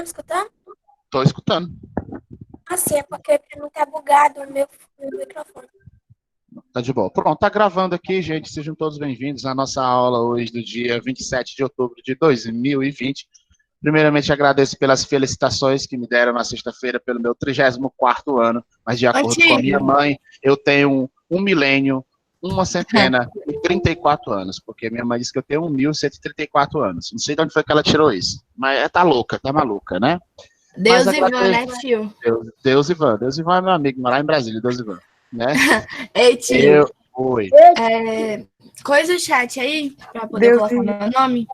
me escutando? Tô escutando. Assim, é porque pra mim tá bugado o meu microfone. Tá de boa. Pronto, tá gravando aqui, gente. Sejam todos bem-vindos à nossa aula hoje do dia 27 de outubro de 2020. Primeiramente, agradeço pelas felicitações que me deram na sexta-feira pelo meu 34º ano, mas de acordo com a minha mãe, eu tenho um milênio, uma centena e 34 anos, porque minha mãe disse que eu tenho 1.134 anos. Não sei de onde foi que ela tirou isso, mas tá louca, tá maluca, né? Deus Ivan, né, tio? Deus Ivan é meu amigo, lá em Brasília, Deus Ivan, né? Ei, tio. Oi. Coisa o chat aí, pra poder colocar meu nome.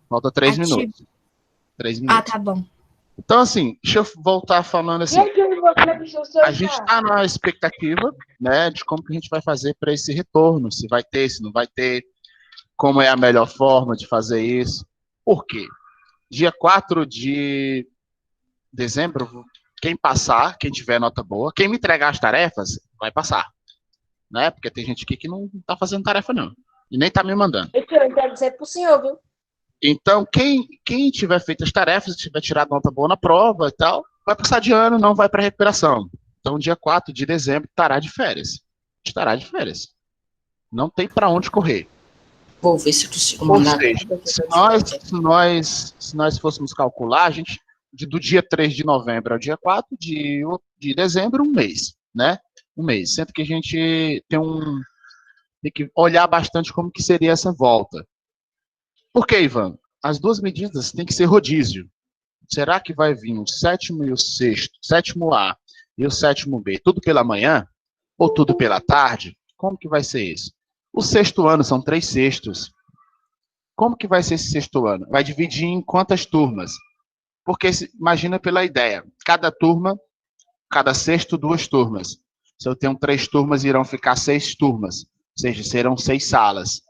Falta 3 minutos. 3 minutos. Ah, tá bom. Então, assim, deixa eu voltar falando assim. A gente está na expectativa, né, de como que a gente vai fazer para esse retorno, se vai ter, se não vai ter, como é a melhor forma de fazer isso. Por quê? Dia 4 de dezembro, quem passar, quem tiver nota boa, quem me entregar as tarefas, vai passar. Né? Porque tem gente aqui que não está fazendo tarefa, não. E nem está me mandando. Eu quero dizer pro senhor, viu? Então, quem tiver feito as tarefas, tiver tirado nota boa na prova e tal, vai passar de ano, não vai para recuperação. Então, dia 4 de dezembro, estará de férias. Estará de férias. Não tem para onde correr. Vou ver se eu consigo Ou mandar. seja, se nós fôssemos calcular, a gente, do dia 3 de novembro ao dia 4 de dezembro, um mês, né? Um mês. Sendo que a gente tem que olhar bastante como que seria essa volta. Por que, Ivan? As duas medidas têm que ser rodízio. Será que vai vir o sétimo e o sexto, sétimo A e o sétimo B, tudo pela manhã? Ou tudo pela tarde? Como que vai ser isso? O sexto ano são 3 sextos. Como que vai ser esse sexto ano? Vai dividir em quantas turmas? Porque, imagina pela ideia, cada turma, cada sexto, 2 turmas. Se eu tenho 3 turmas, irão ficar 6 turmas. Ou seja, serão 6 salas.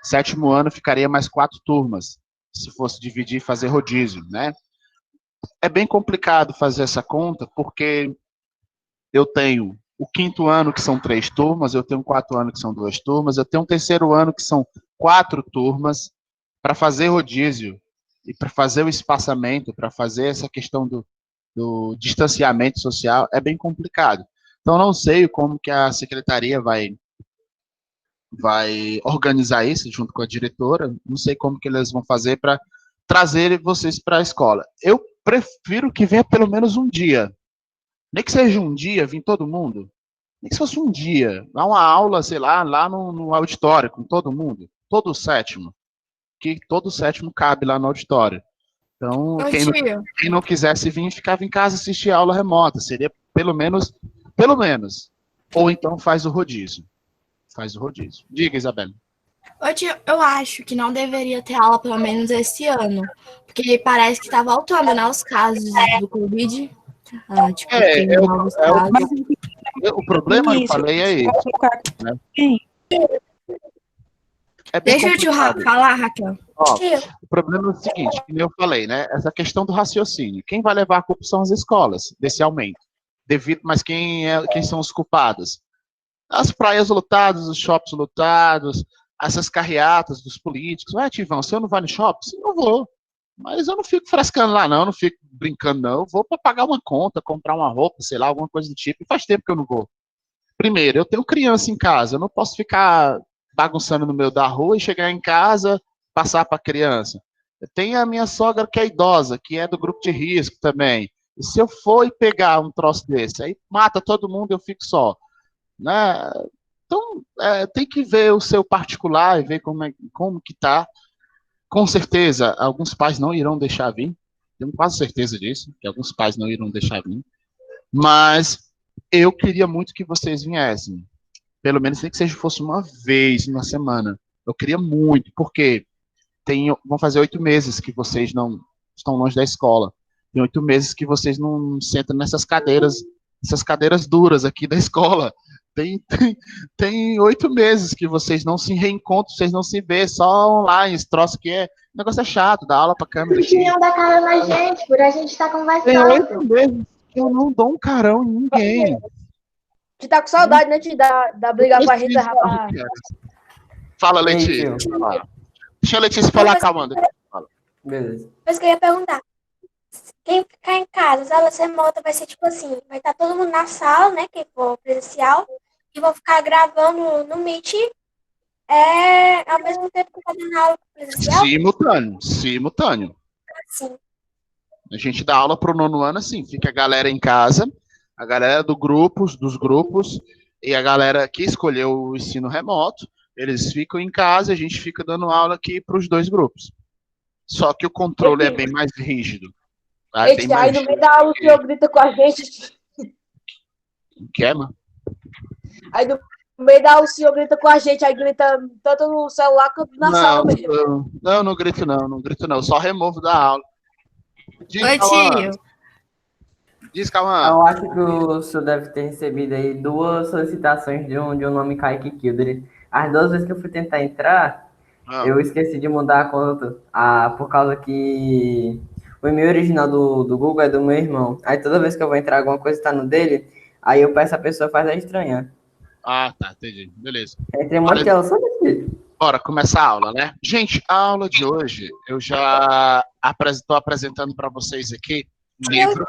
Sétimo ano ficaria mais 4 turmas, se fosse dividir e fazer rodízio, né? É bem complicado fazer essa conta, porque eu tenho o quinto ano, que são 3 turmas, eu tenho o quarto ano, que são 2 turmas, eu tenho o terceiro ano, que são 4 turmas, para fazer rodízio e para fazer o espaçamento, para fazer essa questão do distanciamento social, é bem complicado. Então, não sei como que a secretaria vai organizar isso junto com a diretora, não sei como que eles vão fazer para trazer vocês para a escola. Eu prefiro que venha pelo menos um dia, nem que seja um dia, vir todo mundo, nem que fosse um dia, dar uma aula, sei lá no auditório com todo mundo, todo o sétimo, que todo o sétimo cabe lá no auditório. Então, quem não quisesse vir, ficava em casa assistir a aula remota, seria pelo menos, ou então faz o rodízio. Diga, Isabela. Eu acho que não deveria ter aula pelo menos esse ano, porque parece que está voltando, né, os casos do Covid. O problema, eu falei, é isso. Né? Deixa eu te falar, Raquel. Ó, o problema é o seguinte, como eu falei, né? Essa questão do raciocínio. Quem vai levar a culpa são as escolas, desse aumento. Mas quem são os culpados? As praias lotadas, os shoppings lotados, essas carreatas dos políticos. Ué, Tivão, se eu não vou no shopping? Sim, eu vou. Mas eu não fico frescando lá, não. Eu não fico brincando, não. Eu vou para pagar uma conta, comprar uma roupa, sei lá, alguma coisa do tipo. E faz tempo que eu não vou. Primeiro, eu tenho criança em casa. Eu não posso ficar bagunçando no meio da rua e chegar em casa, passar para a criança. Eu tenho a minha sogra que é idosa, que é do grupo de risco também. E se eu for e pegar um troço desse, aí mata todo mundo e eu fico só. Né? Então, tem que ver o seu particular e ver como que tá. Com certeza, alguns pais não irão deixar vir. Tenho quase certeza disso, que alguns pais não irão deixar vir. Mas eu queria muito que vocês viessem. Pelo menos nem que fosse uma vez na semana. Eu queria muito, porque vão fazer 8 meses que vocês não estão longe da escola. Tem 8 meses que vocês não sentam essas cadeiras duras aqui da escola. Tem 8 meses que vocês não se reencontram, vocês não se vê, só online, esse troço que o negócio é chato, dá aula pra câmera aqui. Não dá cara na gente, por a gente estar conversando. Tem 8 meses que eu não dou um carão em ninguém. Você tá com saudade, né, de dar brigar com a gente, rapaz? Fala, Letícia. Deixa a Letícia falar, calma. Beleza. Mas que eu ia perguntar. caso, as aulas remotas vai ser tipo assim, vai estar todo mundo na sala, né, quem for presencial, e vão ficar gravando no Meet ao mesmo tempo que tá dando aula presencial? Simultâneo. Sim. A gente dá aula pro nono ano assim, fica a galera em casa, a galera dos grupos, e a galera que escolheu o ensino remoto, eles ficam em casa e a gente fica dando aula aqui para os dois grupos. Só que o controle é bem mais rígido. Tá? Aí no meio da aula o senhor grita com a gente. Que é, mano? Aí no meio da aula o senhor grita com a gente, aí grita tanto no celular quanto na sala mesmo. Não grito não. Só removo da aula. Oi, tio. Diz, Cauã. Eu acho que o senhor deve ter recebido aí 2 solicitações de um nome Kaique Kildare. As 2 vezes que eu fui tentar entrar, eu esqueci de mudar a conta, por causa que o e-mail original do Google é do meu irmão. Aí toda vez que eu vou entrar, alguma coisa está no dele, aí eu peço a pessoa faz a estranhar. Ah, tá, entendi. Beleza. Entre muito ela só desse. Bora começar a aula, né? Gente, a aula de hoje eu já estou apresentando para vocês aqui um livro.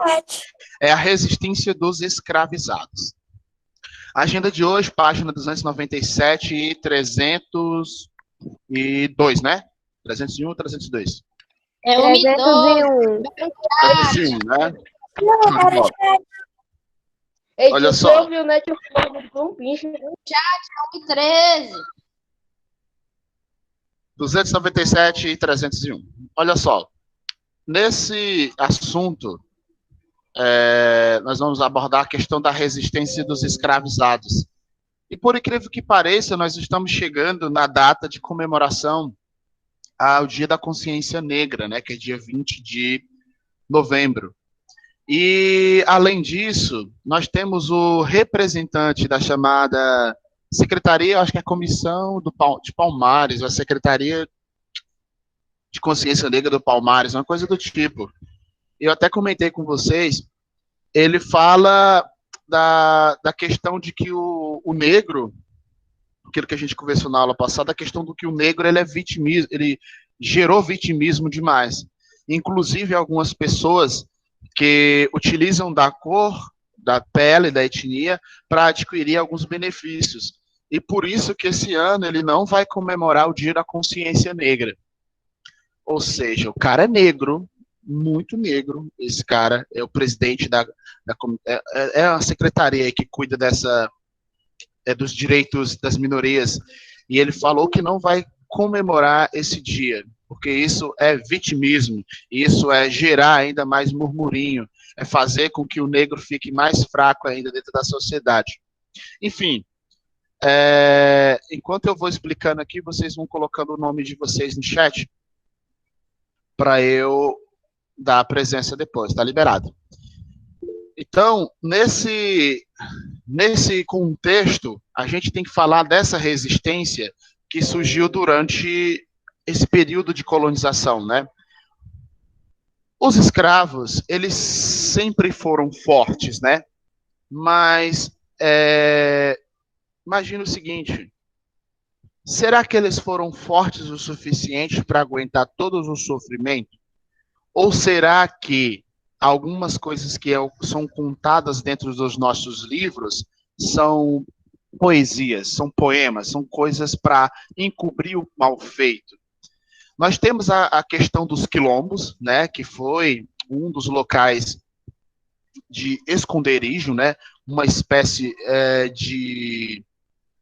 É A Resistência dos Escravizados. A agenda de hoje, página 297 e 302, né? 301 e 302. É o 301. 301, né? Olha só. Viu, né, um bicho. 13. 297 e 301. Olha só. Nesse assunto, nós vamos abordar a questão da resistência dos escravizados. E por incrível que pareça, nós estamos chegando na data de comemoração ao Dia da Consciência Negra, né, que é dia 20 de novembro. E, além disso, nós temos o representante da chamada Secretaria, acho que é a Comissão de Palmares, a Secretaria de Consciência Negra do Palmares, uma coisa do tipo. Eu até comentei com vocês, ele fala da questão de que o negro, aquilo que a gente conversou na aula passada, a questão do que o negro ele gerou vitimismo demais. Inclusive, algumas pessoas que utilizam da cor, da pele, da etnia, para adquirir alguns benefícios. E por isso que esse ano ele não vai comemorar o Dia da Consciência Negra. Ou seja, o cara é negro, muito negro, esse cara é o presidente é a secretaria que cuida dos direitos das minorias, e ele falou que não vai comemorar esse dia, porque isso é vitimismo, isso é gerar ainda mais murmurinho, é fazer com que o negro fique mais fraco ainda dentro da sociedade. Enfim, enquanto eu vou explicando aqui, vocês vão colocando o nome de vocês no chat, para eu dar a presença depois, tá liberado. Então, nesse contexto, a gente tem que falar dessa resistência que surgiu durante esse período de colonização, né? Os escravos, eles sempre foram fortes, né? Mas, imagina o seguinte, será que eles foram fortes o suficiente para aguentar todos os sofrimentos? Ou será que algumas coisas que são contadas dentro dos nossos livros são poesias, são poemas, são coisas para encobrir o mal feito? Nós temos a questão dos quilombos, né, que foi um dos locais de esconderijo, né, uma espécie de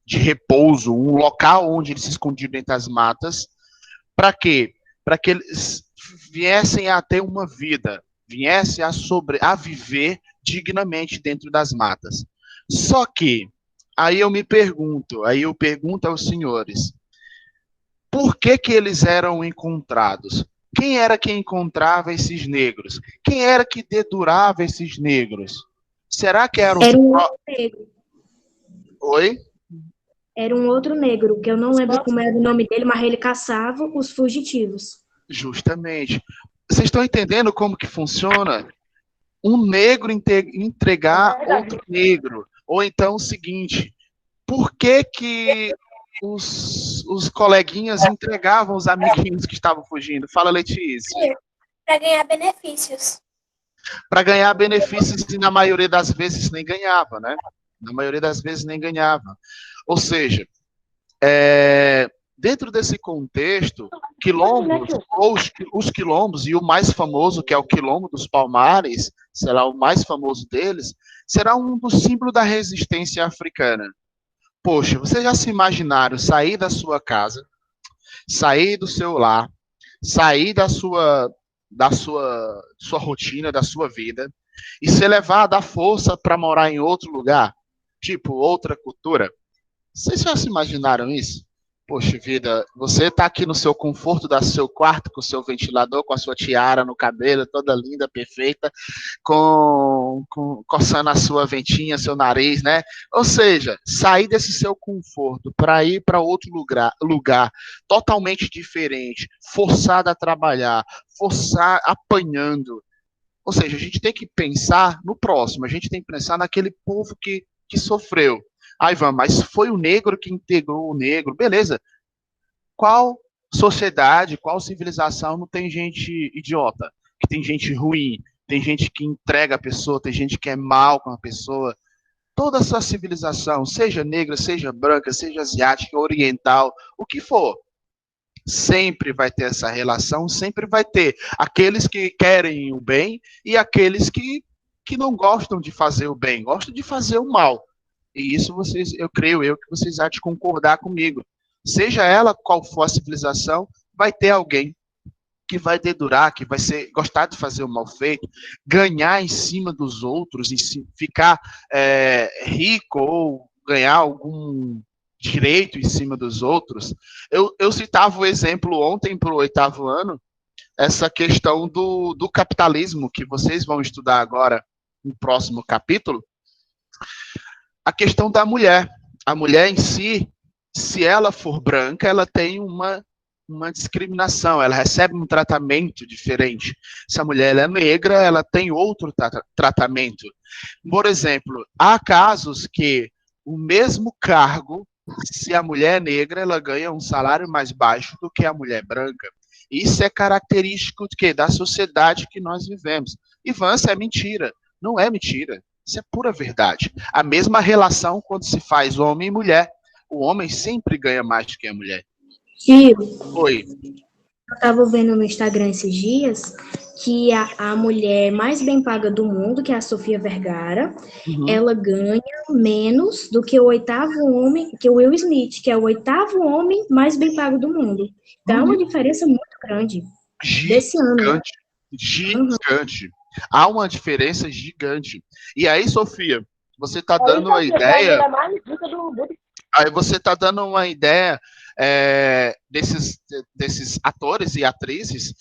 repouso, um local onde eles se escondiam dentro das matas. Para quê? Para que eles viessem a ter uma vida, viessem a viver dignamente dentro das matas. Só que, aí eu pergunto aos senhores, por que eles eram encontrados? Quem era que encontrava esses negros? Quem era que dedurava esses negros? Será que eram Era um outro negro. Oi? Era um outro negro, que eu não lembro como era o nome dele, mas ele caçava os fugitivos. Justamente. Vocês estão entendendo como que funciona? Um negro entregar outro negro. Ou então o seguinte, por que os coleguinhas entregavam os amiguinhos que estavam fugindo? Fala, Letícia. Para ganhar benefícios. para ganhar benefícios e na maioria das vezes nem ganhava, né? Na maioria das vezes nem ganhava. Ou seja, dentro desse contexto, quilombos, ou os quilombos, e o mais famoso, que é o Quilombo dos Palmares, será o mais famoso deles, será um dos símbolos da resistência africana. Poxa, vocês já se imaginaram sair da sua casa, sair do seu lar, sair da sua rotina, da sua vida, e ser levado à força para morar em outro lugar, tipo outra cultura? Vocês já se imaginaram isso? Poxa vida, você está aqui no seu conforto do seu quarto, com o seu ventilador, com a sua tiara no cabelo, toda linda, perfeita, coçando a sua ventinha, seu nariz, né? Ou seja, sair desse seu conforto para ir para outro lugar totalmente diferente, forçado a trabalhar, forçar apanhando. Ou seja, a gente tem que pensar no próximo, a gente tem que pensar naquele povo que sofreu. Ah, Ivan, mas foi o negro que integrou o negro. Beleza. Qual sociedade, qual civilização não tem gente idiota? Que tem gente ruim, tem gente que entrega a pessoa, tem gente que é mal com a pessoa. Toda essa civilização, seja negra, seja branca, seja asiática, oriental, o que for, sempre vai ter essa relação, sempre vai ter aqueles que querem o bem e aqueles que não gostam de fazer o bem, gostam de fazer o mal. E isso eu creio que vocês há de concordar comigo. Seja ela qual for a civilização, vai ter alguém que vai dedurar, que vai gostar de fazer o mal feito, ganhar em cima dos outros, ficar rico ou ganhar algum direito em cima dos outros. Eu citava o exemplo ontem para o 8º ano, essa questão do capitalismo, que vocês vão estudar agora no próximo capítulo. A questão da mulher. A mulher em si, se ela for branca, ela tem uma discriminação, ela recebe um tratamento diferente. Se a mulher é negra, ela tem outro tratamento. Por exemplo, há casos que o mesmo cargo, se a mulher é negra, ela ganha um salário mais baixo do que a mulher branca. Isso é característico de quê? Da sociedade que nós vivemos. Ivan, isso é mentira. Não é mentira. Isso é pura verdade. A mesma relação quando se faz homem e mulher. O homem sempre ganha mais do que a mulher. Tio, Oi. eu estava vendo no Instagram esses dias que a mulher mais bem paga do mundo, que é a Sofia Vergara, ela ganha menos do que o 8º homem, que o Will Smith, que é o 8º homem mais bem pago do mundo. Então é uma diferença muito grande desse ano. Gigante. Há uma diferença gigante. E aí, Sofia, você está dando uma ideia. Aí você está dando uma ideia desses atores e atrizes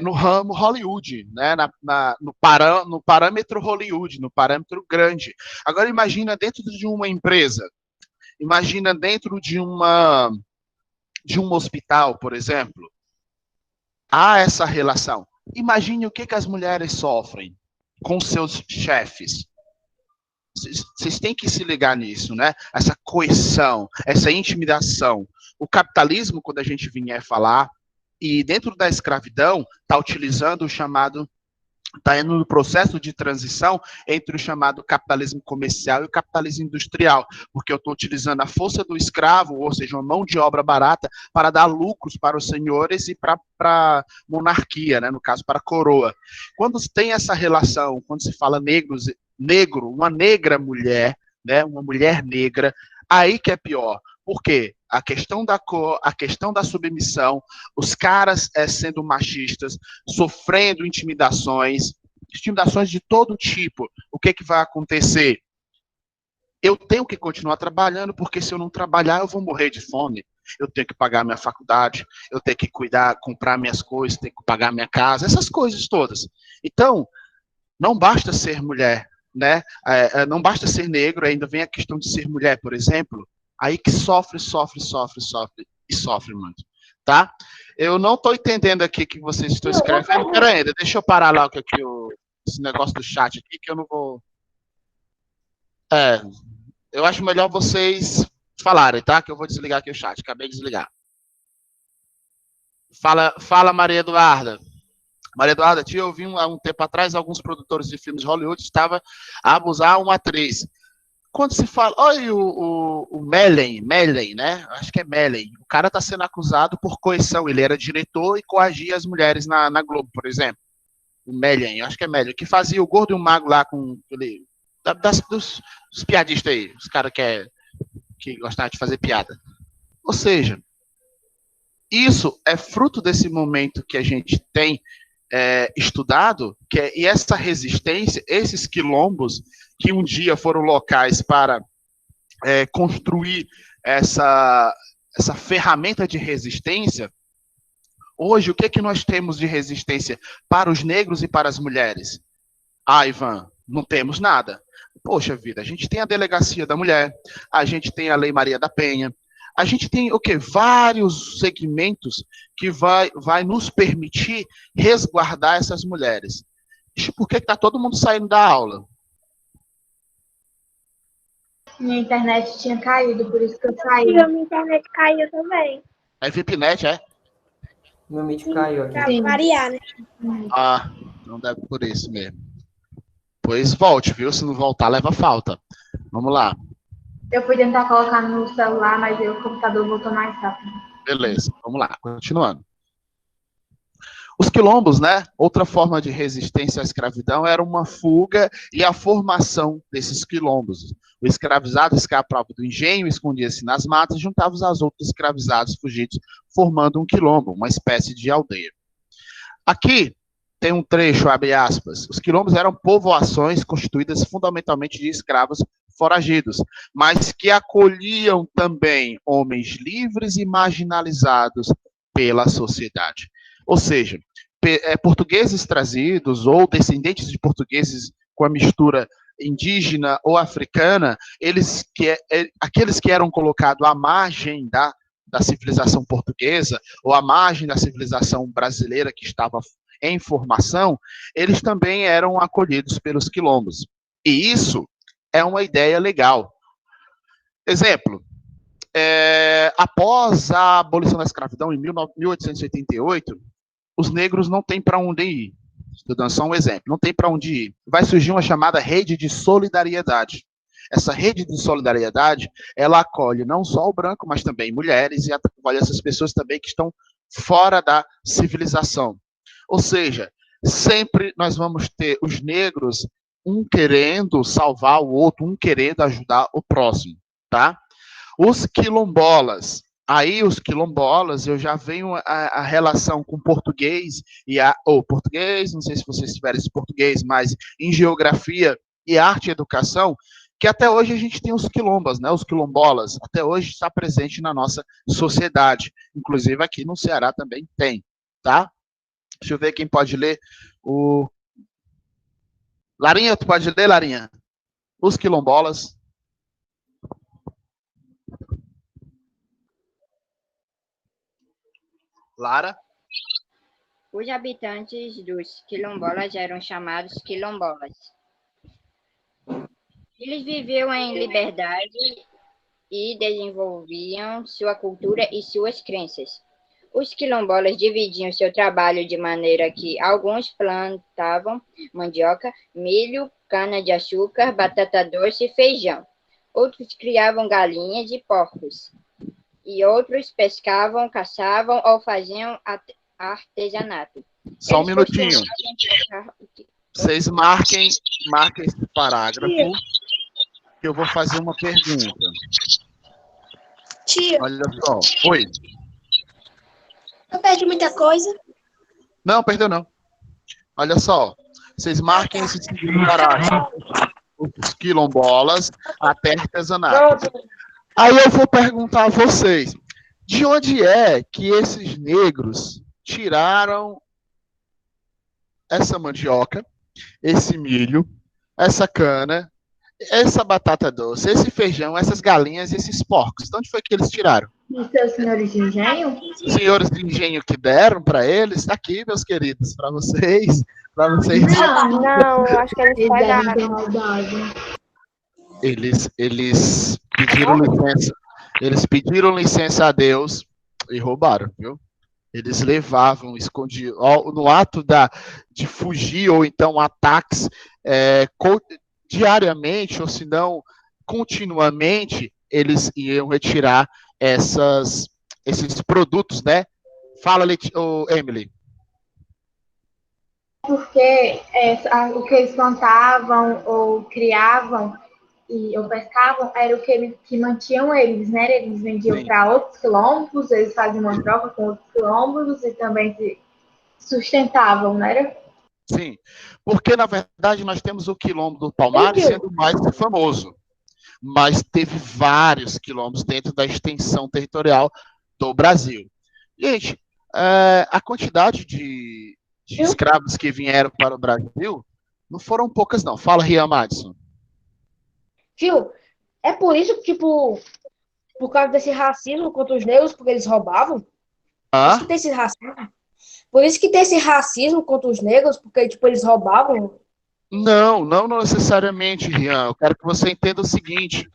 no ramo Hollywood, né? No parâmetro Hollywood, no parâmetro grande. Agora imagina dentro de uma empresa, imagina dentro de um hospital, por exemplo, há essa relação. Imagine o que as mulheres sofrem com seus chefes. Vocês têm que se ligar nisso, né? Essa coerção, essa intimidação. O capitalismo, quando a gente vier falar, e dentro da escravidão, está utilizando o chamado, está indo no processo de transição entre o chamado capitalismo comercial e o capitalismo industrial, porque eu estou utilizando a força do escravo, ou seja, uma mão de obra barata, para dar lucros para os senhores e para a monarquia, né? No caso, para a coroa. Quando tem essa relação, quando se fala negro, uma negra mulher, né? Uma mulher negra, aí que é pior. Por quê? A questão da cor, a questão da submissão, os caras sendo machistas, sofrendo intimidações de todo tipo. O que vai acontecer? Eu tenho que continuar trabalhando, porque se eu não trabalhar, eu vou morrer de fome. Eu tenho que pagar minha faculdade, eu tenho que cuidar, comprar minhas coisas, tenho que pagar minha casa, essas coisas todas. Então, não basta ser mulher, né? Não basta ser negro, ainda vem a questão de ser mulher, por exemplo. Aí que sofre muito, tá? Eu não estou entendendo aqui que vocês estão escrevendo. Pera aí, deixa eu parar lá esse negócio do chat aqui, que eu não vou... eu acho melhor vocês falarem, tá? Que eu vou desligar aqui o chat, acabei de desligar. Fala, Maria Eduarda. Maria Eduarda, eu vi há um tempo atrás alguns produtores de filmes de Hollywood estavam a abusar uma atriz. Quando se fala, olha o Mellen, né? Acho que é Mellen. O cara está sendo acusado por coerção. Ele era diretor e coagia as mulheres na Globo, por exemplo. O Mellen, acho que é Mellen, que fazia o Gordo e o Mago lá com ele, dos piadistas aí, os caras que gostavam de fazer piada. Ou seja, isso é fruto desse momento que a gente tem estudado, e essa resistência, esses quilombos, que um dia foram locais para construir essa ferramenta de resistência. Hoje, o que nós temos de resistência para os negros e para as mulheres? Ivan, não temos nada. Poxa vida, a gente tem a Delegacia da Mulher, a gente tem a Lei Maria da Penha, a gente tem o quê? Vários segmentos que vai nos permitir resguardar essas mulheres. Por que está todo mundo saindo da aula? Minha internet tinha caído, por isso que eu saí. Minha internet caiu também. É VIPnet, é? Meu Meet caiu aqui. Pra variar, né? Ah, não deve por isso mesmo. Pois volte, viu? Se não voltar, leva falta. Vamos lá. Eu fui tentar colocar no celular, mas o computador voltou mais rápido. Beleza, vamos lá, continuando. Os quilombos, né? Outra forma de resistência à escravidão era uma fuga e a formação desses quilombos. O escravizado escapava do engenho, escondia-se nas matas, juntava-se aos outros escravizados fugidos, formando um quilombo, uma espécie de aldeia. Aqui tem um trecho, abre aspas. Os quilombos eram povoações constituídas fundamentalmente de escravos foragidos, mas que acolhiam também homens livres e marginalizados pela sociedade. Ou seja, portugueses trazidos ou descendentes de portugueses com a mistura indígena ou africana, aqueles que eram colocados à margem da civilização portuguesa ou à margem da civilização brasileira que estava em formação, eles também eram acolhidos pelos quilombos. E isso é uma ideia legal. Exemplo, após a abolição da escravidão em 1888, os negros não têm para onde ir. Estou dando só um exemplo. Não tem para onde ir. Vai surgir uma chamada rede de solidariedade. Essa rede de solidariedade, ela acolhe não só o branco, mas também mulheres e acolhe essas pessoas também que estão fora da civilização. Ou seja, sempre nós vamos ter os negros, um querendo salvar o outro, um querendo ajudar o próximo, tá? Os quilombolas. Aí os quilombolas, eu já venho a relação com português, português, não sei se vocês tiverem esse português, mas em geografia e arte e educação, que até hoje a gente tem os quilombas, né? Os quilombolas, até hoje está presente na nossa sociedade. Inclusive aqui no Ceará também tem, tá? Deixa eu ver quem pode ler o... Larinha, tu pode ler, Larinha? Os quilombolas. Lara? Os habitantes dos quilombolas eram chamados quilombolas. Eles viviam em liberdade e desenvolviam sua cultura e suas crenças. Os quilombolas dividiam seu trabalho de maneira que alguns plantavam mandioca, milho, cana-de-açúcar, batata doce e feijão. Outros criavam galinhas e porcos. E outros pescavam, caçavam ou faziam artesanato. Só um minutinho. Vocês marquem esse parágrafo, que eu vou fazer uma pergunta. Tia. Olha só. Oi. Eu perdi muita coisa. Não, perdeu não. Olha só. Vocês marquem esse segundo parágrafo. Os quilombolas até artesanato. Aí eu vou perguntar a vocês, de onde é que esses negros tiraram essa mandioca, esse milho, essa cana, essa batata doce, esse feijão, essas galinhas e esses porcos? De onde foi que eles tiraram? E seus senhores de engenho? Senhores de engenho que deram para eles, está aqui, meus queridos, para vocês. Não, eu acho que eles pagaram. Eles pediram licença. Eles pediram licença a Deus e roubaram, viu? Eles levavam, escondiam, no ato de fugir ou então ataques diariamente, ou se não, continuamente, eles iam retirar esses produtos, né? Fala, Emily. Porque o que eles plantavam ou criavam ou pescavam era o que mantinham eles, né? Eles vendiam para outros quilombos, eles faziam uma troca com outros quilombos e também se sustentavam, né? Sim, porque na verdade nós temos o quilombo do Palmares sendo o mais famoso, mas teve vários quilombos dentro da extensão territorial do Brasil. Gente, a quantidade de escravos que vieram para o Brasil não foram poucas, não. Fala, Rian Madison. Tio, é por isso que, tipo, por causa desse racismo contra os negros, porque eles roubavam? Por isso que tem esse racismo. Por isso que tem esse racismo contra os negros, porque, tipo, eles roubavam? Não necessariamente, Rian. Eu quero que você entenda o seguinte.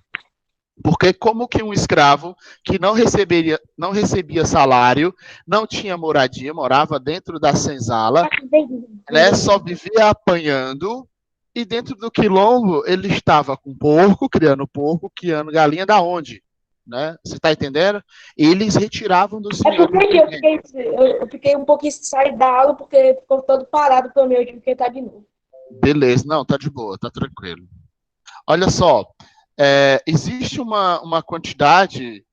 Porque como que um escravo que não recebia salário, não tinha moradia, morava dentro da senzala, né, só vivia apanhando, e dentro do quilombo ele estava com porco, criando galinha da onde? Né? Você está entendendo? Eles retiravam do senhor. Eu fiquei um pouquinho sair da aula porque ficou todo parado para mim, eu tive que entrar de novo. Beleza, não, tá de boa, tá tranquilo. Olha só, existe uma quantidade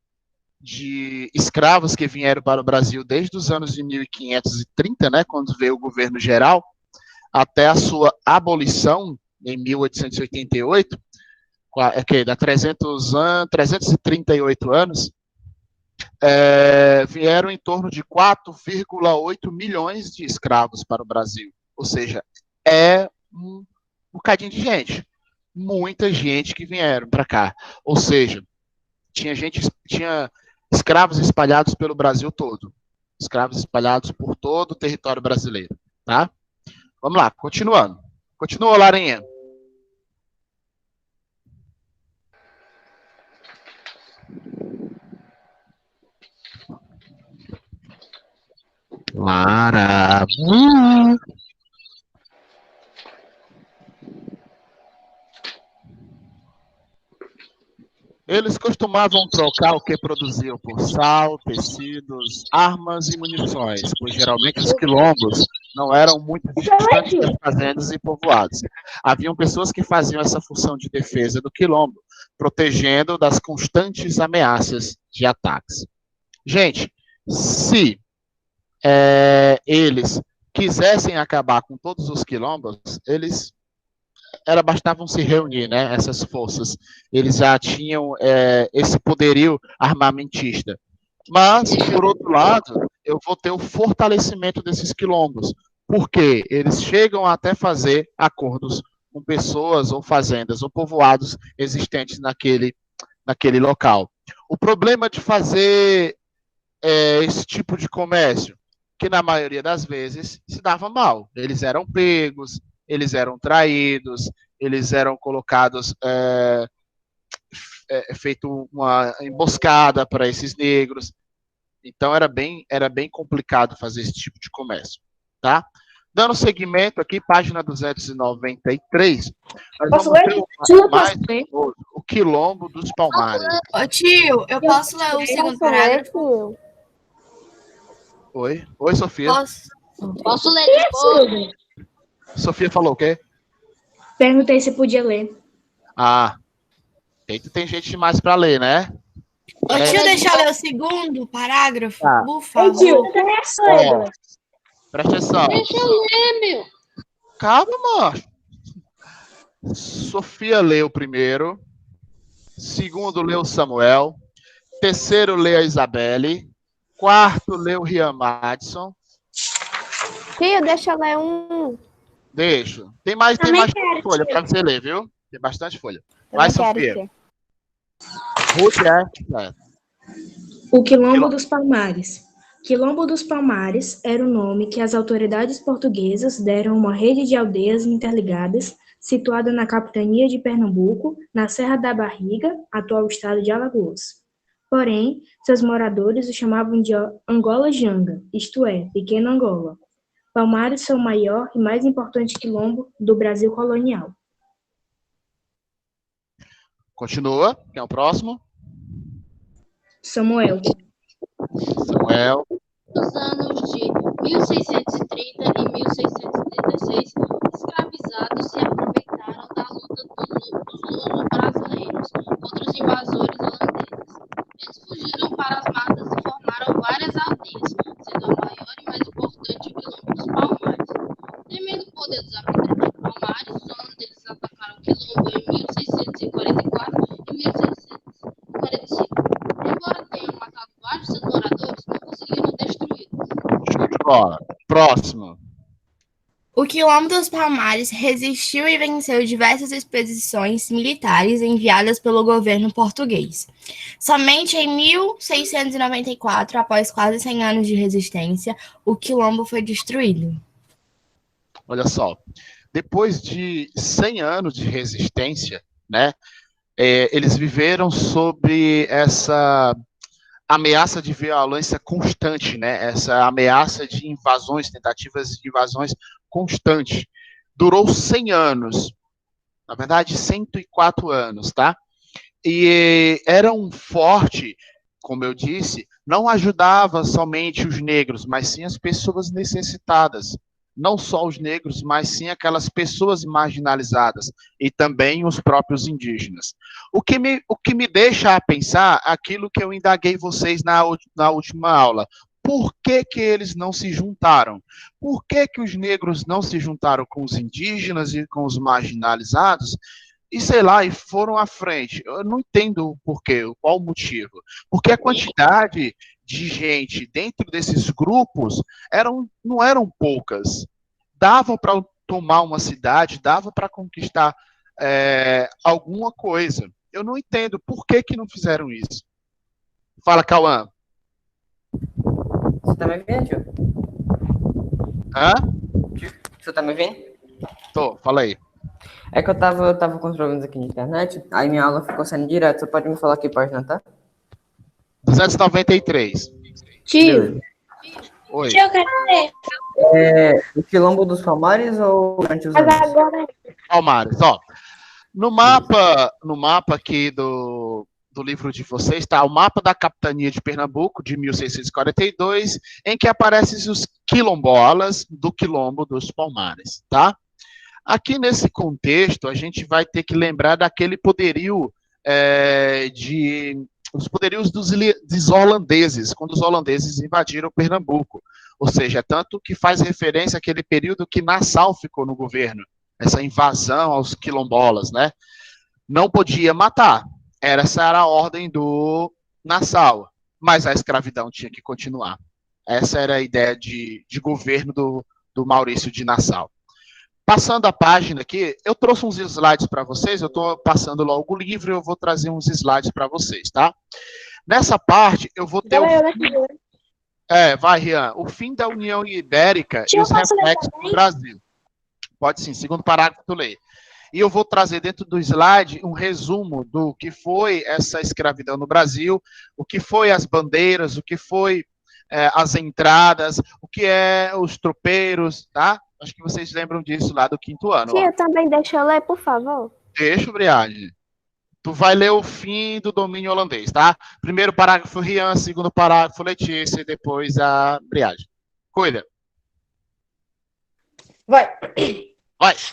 de escravos que vieram para o Brasil desde os anos de 1530, né, quando veio o governo geral, até a sua abolição em 1888, dá 338 anos, vieram em torno de 4,8 milhões de escravos para o Brasil. Ou seja, é um bocadinho de gente. Muita gente que vieram para cá. Ou seja, tinha escravos espalhados pelo Brasil todo. Escravos espalhados por todo o território brasileiro. Tá? Vamos lá, continuando. Continua, Larinha. Lara. Eles costumavam trocar o que produziam por sal, tecidos, armas e munições, pois geralmente os quilombos não eram muito distantes das fazendas e povoados. Haviam pessoas que faziam essa função de defesa do quilombo, protegendo das constantes ameaças de ataques. Gente, se eles quisessem acabar com todos os quilombos, bastavam se reunir, né, essas forças. Eles já tinham esse poderio armamentista. Mas, por outro lado, eu vou ter o fortalecimento desses quilombos, porque eles chegam até fazer acordos com pessoas ou fazendas ou povoados existentes naquele local. O problema de fazer esse tipo de comércio, que na maioria das vezes se dava mal. Eles eram pegos, eles eram traídos, eles eram colocados, feito uma emboscada para esses negros. Então era bem complicado fazer esse tipo de comércio, tá? Dando seguimento aqui, página 293, nós vamos ter o Quilombo dos Palmares. Ô tio, eu posso ler o segundo parágrafo? Oi, Sofia. Posso ler depois? Sofia falou o quê? Perguntei se podia ler. Eita, tem gente demais para ler, né? Ô tio, deixa eu ler o segundo parágrafo, por favor. Tio, presta atenção. Deixa eu ler, meu. Calma, mano. Sofia leu primeiro. Segundo leu Samuel. Terceiro leu a Isabelle. Quarto leu Rian Madison. Tio, deixa eu ler um. Deixa. Tem mais folha para você ler, viu? Tem bastante folha. Vai, Sofia. Ruth O Quilombo dos Palmares. Quilombo dos Palmares era o nome que as autoridades portuguesas deram a uma rede de aldeias interligadas, situada na capitania de Pernambuco, na Serra da Barriga, atual estado de Alagoas. Porém, seus moradores o chamavam de Angola Janga, isto é, Pequena Angola. Palmares foi o maior e mais importante quilombo do Brasil colonial. Continua, quem é o próximo? Samuel. Samuel. Nos anos de 1630 e 1636, escravizados se aproveitaram da luta dos luso-brasileiros contra os invasores holandeses. Eles fugiram para as matas e formaram várias aldeias, sendo a maior e mais importante o quilombo dos Palmares. Temendo o poder dos habitantes de Palmares, os holandeses atacaram o quilombo em 1644 e 1645. Embora tenham matado vários seus moradores, não conseguiram destruí-los. Show de bola. Próximo. O Quilombo dos Palmares resistiu e venceu diversas expedições militares enviadas pelo governo português. Somente em 1694, após quase 100 anos de resistência, o quilombo foi destruído. Olha só, depois de 100 anos de resistência, né, eles viveram sob essa ameaça de violência constante, né, essa ameaça de invasões, tentativas de invasões constante. Durou 100 anos, na verdade 104 anos, tá? E era um forte, como eu disse, não ajudava somente os negros, mas sim as pessoas necessitadas. Não só os negros, mas sim aquelas pessoas marginalizadas e também os próprios indígenas. O que me deixa a pensar aquilo que eu indaguei vocês na última aula. Por que eles não se juntaram? Por que os negros não se juntaram com os indígenas e com os marginalizados? E sei lá, e foram à frente. Eu não entendo o porquê, qual o motivo. Porque a quantidade de gente dentro desses grupos não eram poucas. Dava para tomar uma cidade, dava para conquistar alguma coisa. Eu não entendo por que não fizeram isso. Fala, Cauã. Você tá me vendo, tio? Hã? Você tá me vendo? Tô, fala aí. É que eu tava com problemas aqui na internet, aí minha aula ficou saindo direto. Você pode me falar que página tá? 293. Tio. Oi. Tio, eu quero ver. O Quilombo dos Palmares ou durante os Mas anos? agora... Palmares, ó. No mapa aqui do livro de vocês, está o mapa da Capitania de Pernambuco, de 1642, em que aparecem os quilombolas do Quilombo dos Palmares, tá? Aqui nesse contexto, a gente vai ter que lembrar daquele poderio os poderios dos holandeses, quando os holandeses invadiram Pernambuco. Ou seja, tanto que faz referência àquele período que Nassau ficou no governo, essa invasão aos quilombolas, né? Não podia matar. Essa era a ordem do Nassau, mas a escravidão tinha que continuar. Essa era a ideia de governo do Maurício de Nassau. Passando a página aqui, eu trouxe uns slides para vocês, eu estou passando logo o livro e eu vou trazer uns slides para vocês, tá? Nessa parte, eu vou ter vai, Rian. O fim da União Ibérica e os reflexos do Brasil. Pode sim, segundo parágrafo tu lê. E eu vou trazer dentro do slide um resumo do que foi essa escravidão no Brasil, o que foi as bandeiras, o que foi as entradas, o que é os tropeiros, tá? Acho que vocês lembram disso lá do 5º ano. Tia, também deixa eu ler, por favor. Deixa, Briade. Tu vai ler o fim do domínio holandês, tá? Primeiro parágrafo, Rian, segundo parágrafo, Letícia, e depois a Briade. Cuida. Vai.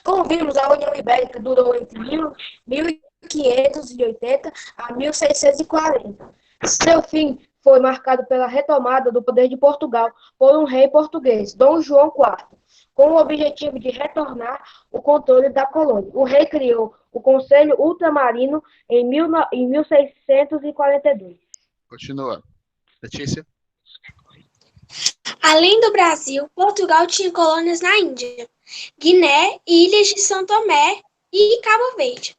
Como vimos, a União Ibérica durou entre 1580 a 1640. Seu fim foi marcado pela retomada do poder de Portugal por um rei português, Dom João IV, com o objetivo de retornar o controle da colônia. O rei criou o Conselho Ultramarino em 1642. Continua. Letícia. Além do Brasil, Portugal tinha colônias na Índia, Guiné, Ilhas de São Tomé e Cabo Verde.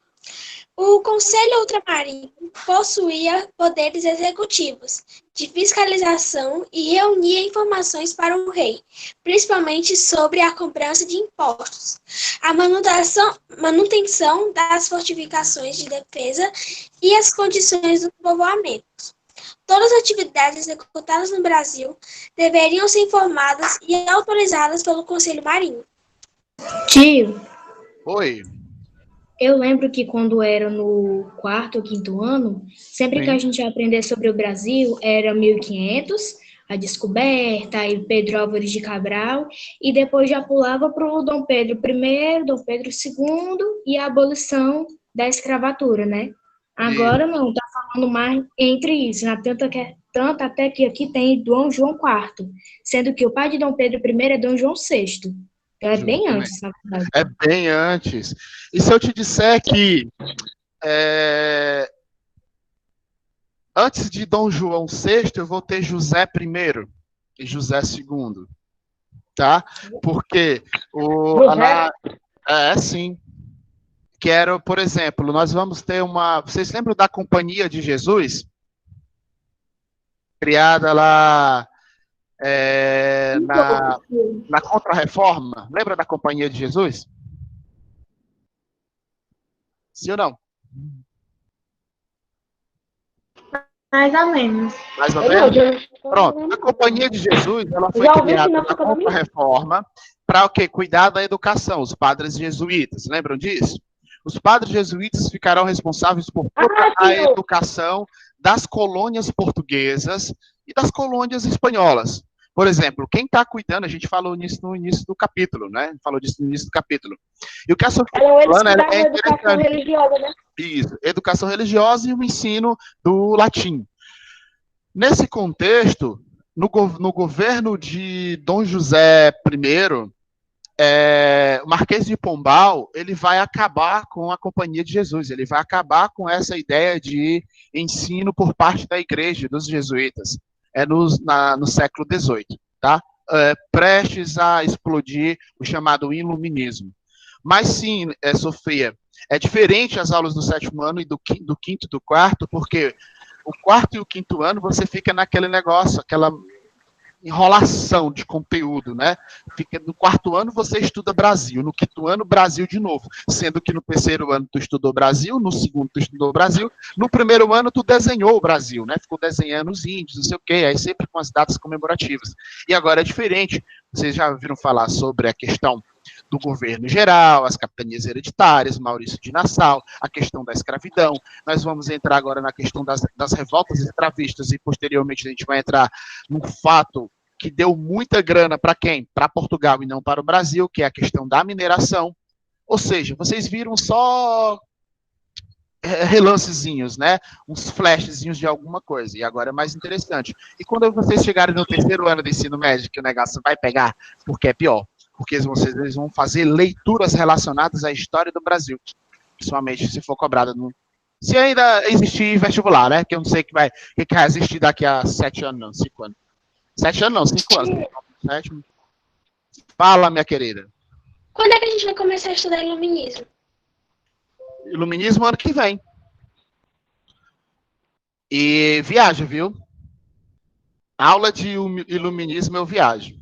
O Conselho Ultramarino possuía poderes executivos, de fiscalização e reunia informações para o rei, principalmente sobre a cobrança de impostos, a manutenção das fortificações de defesa e as condições do povoamento. Todas as atividades executadas no Brasil deveriam ser informadas e autorizadas pelo Conselho Marinho. Tio, Oi. eu lembro que quando era no 4º ou 5º ano, sempre que a gente ia aprender sobre o Brasil, era 1500, a descoberta, aí Pedro Álvares de Cabral, e depois já pulava para o Dom Pedro I, Dom Pedro II e a abolição da escravatura, né? Agora não, tá falando mais entre isso, né? Tanto até que aqui tem Dom João IV, sendo que o pai de Dom Pedro I é Dom João VI. Então é bem antes, na verdade. É bem antes. E se eu te disser que antes de Dom João VI, eu vou ter José I e José II, tá? Porque sim. Que era, por exemplo, nós vamos ter vocês lembram da Companhia de Jesus? Criada lá na Contra-Reforma. Lembra da Companhia de Jesus? Sim ou não? Mais ou menos. Mais ou menos? Pronto. A Companhia de Jesus, ela foi criada na Contra-Reforma para o quê? Cuidar da educação, os padres jesuítas. Lembram disso? Os padres jesuítas ficarão responsáveis por toda a educação das colônias portuguesas e das colônias espanholas. Por exemplo, quem está cuidando, a gente falou nisso no início do capítulo, né? Falou disso no início do capítulo. E o que a Sofia está falando é educação religiosa, né? Isso, educação religiosa e o ensino do latim. Nesse contexto, no governo de Dom José I, o Marquês de Pombal, ele vai acabar com a Companhia de Jesus, ele vai acabar com essa ideia de ensino por parte da igreja, dos jesuítas, no século XVIII, tá? Prestes a explodir o chamado iluminismo. Mas sim, Sofia, é diferente as aulas do 7º ano e do 5º e do 4º, porque o 4º e o 5º ano você fica naquele negócio, aquela enrolação de conteúdo, né? No 4º ano você estuda Brasil, no 5º ano Brasil de novo, sendo que no 3º ano tu estudou Brasil, no 2º tu estudou Brasil, no 1º ano tu desenhou o Brasil, né? Ficou desenhando os índios, não sei o quê, aí sempre com as datas comemorativas. E agora é diferente, vocês já ouviram falar sobre a questão do governo geral, as capitanias hereditárias, Maurício de Nassau, a questão da escravidão. Nós vamos entrar agora na questão das revoltas escravistas e posteriormente a gente vai entrar num fato que deu muita grana para quem? Para Portugal e não para o Brasil, que é a questão da mineração. Ou seja, vocês viram só relancezinhos, né? Uns flashzinhos de alguma coisa. E agora é mais interessante. E quando vocês chegarem no 3º ano de ensino médio, que o negócio vai pegar, porque é pior. Porque eles vão fazer leituras relacionadas à história do Brasil. Principalmente se for cobrada se ainda existir vestibular, né? Que eu não sei que vai existir daqui a 7 anos, não, 5 anos. 7 anos não, 5 anos. 7. Fala, minha querida. Quando é que a gente vai começar a estudar iluminismo? Iluminismo ano que vem. E viaja, viu? Aula de iluminismo eu viajo.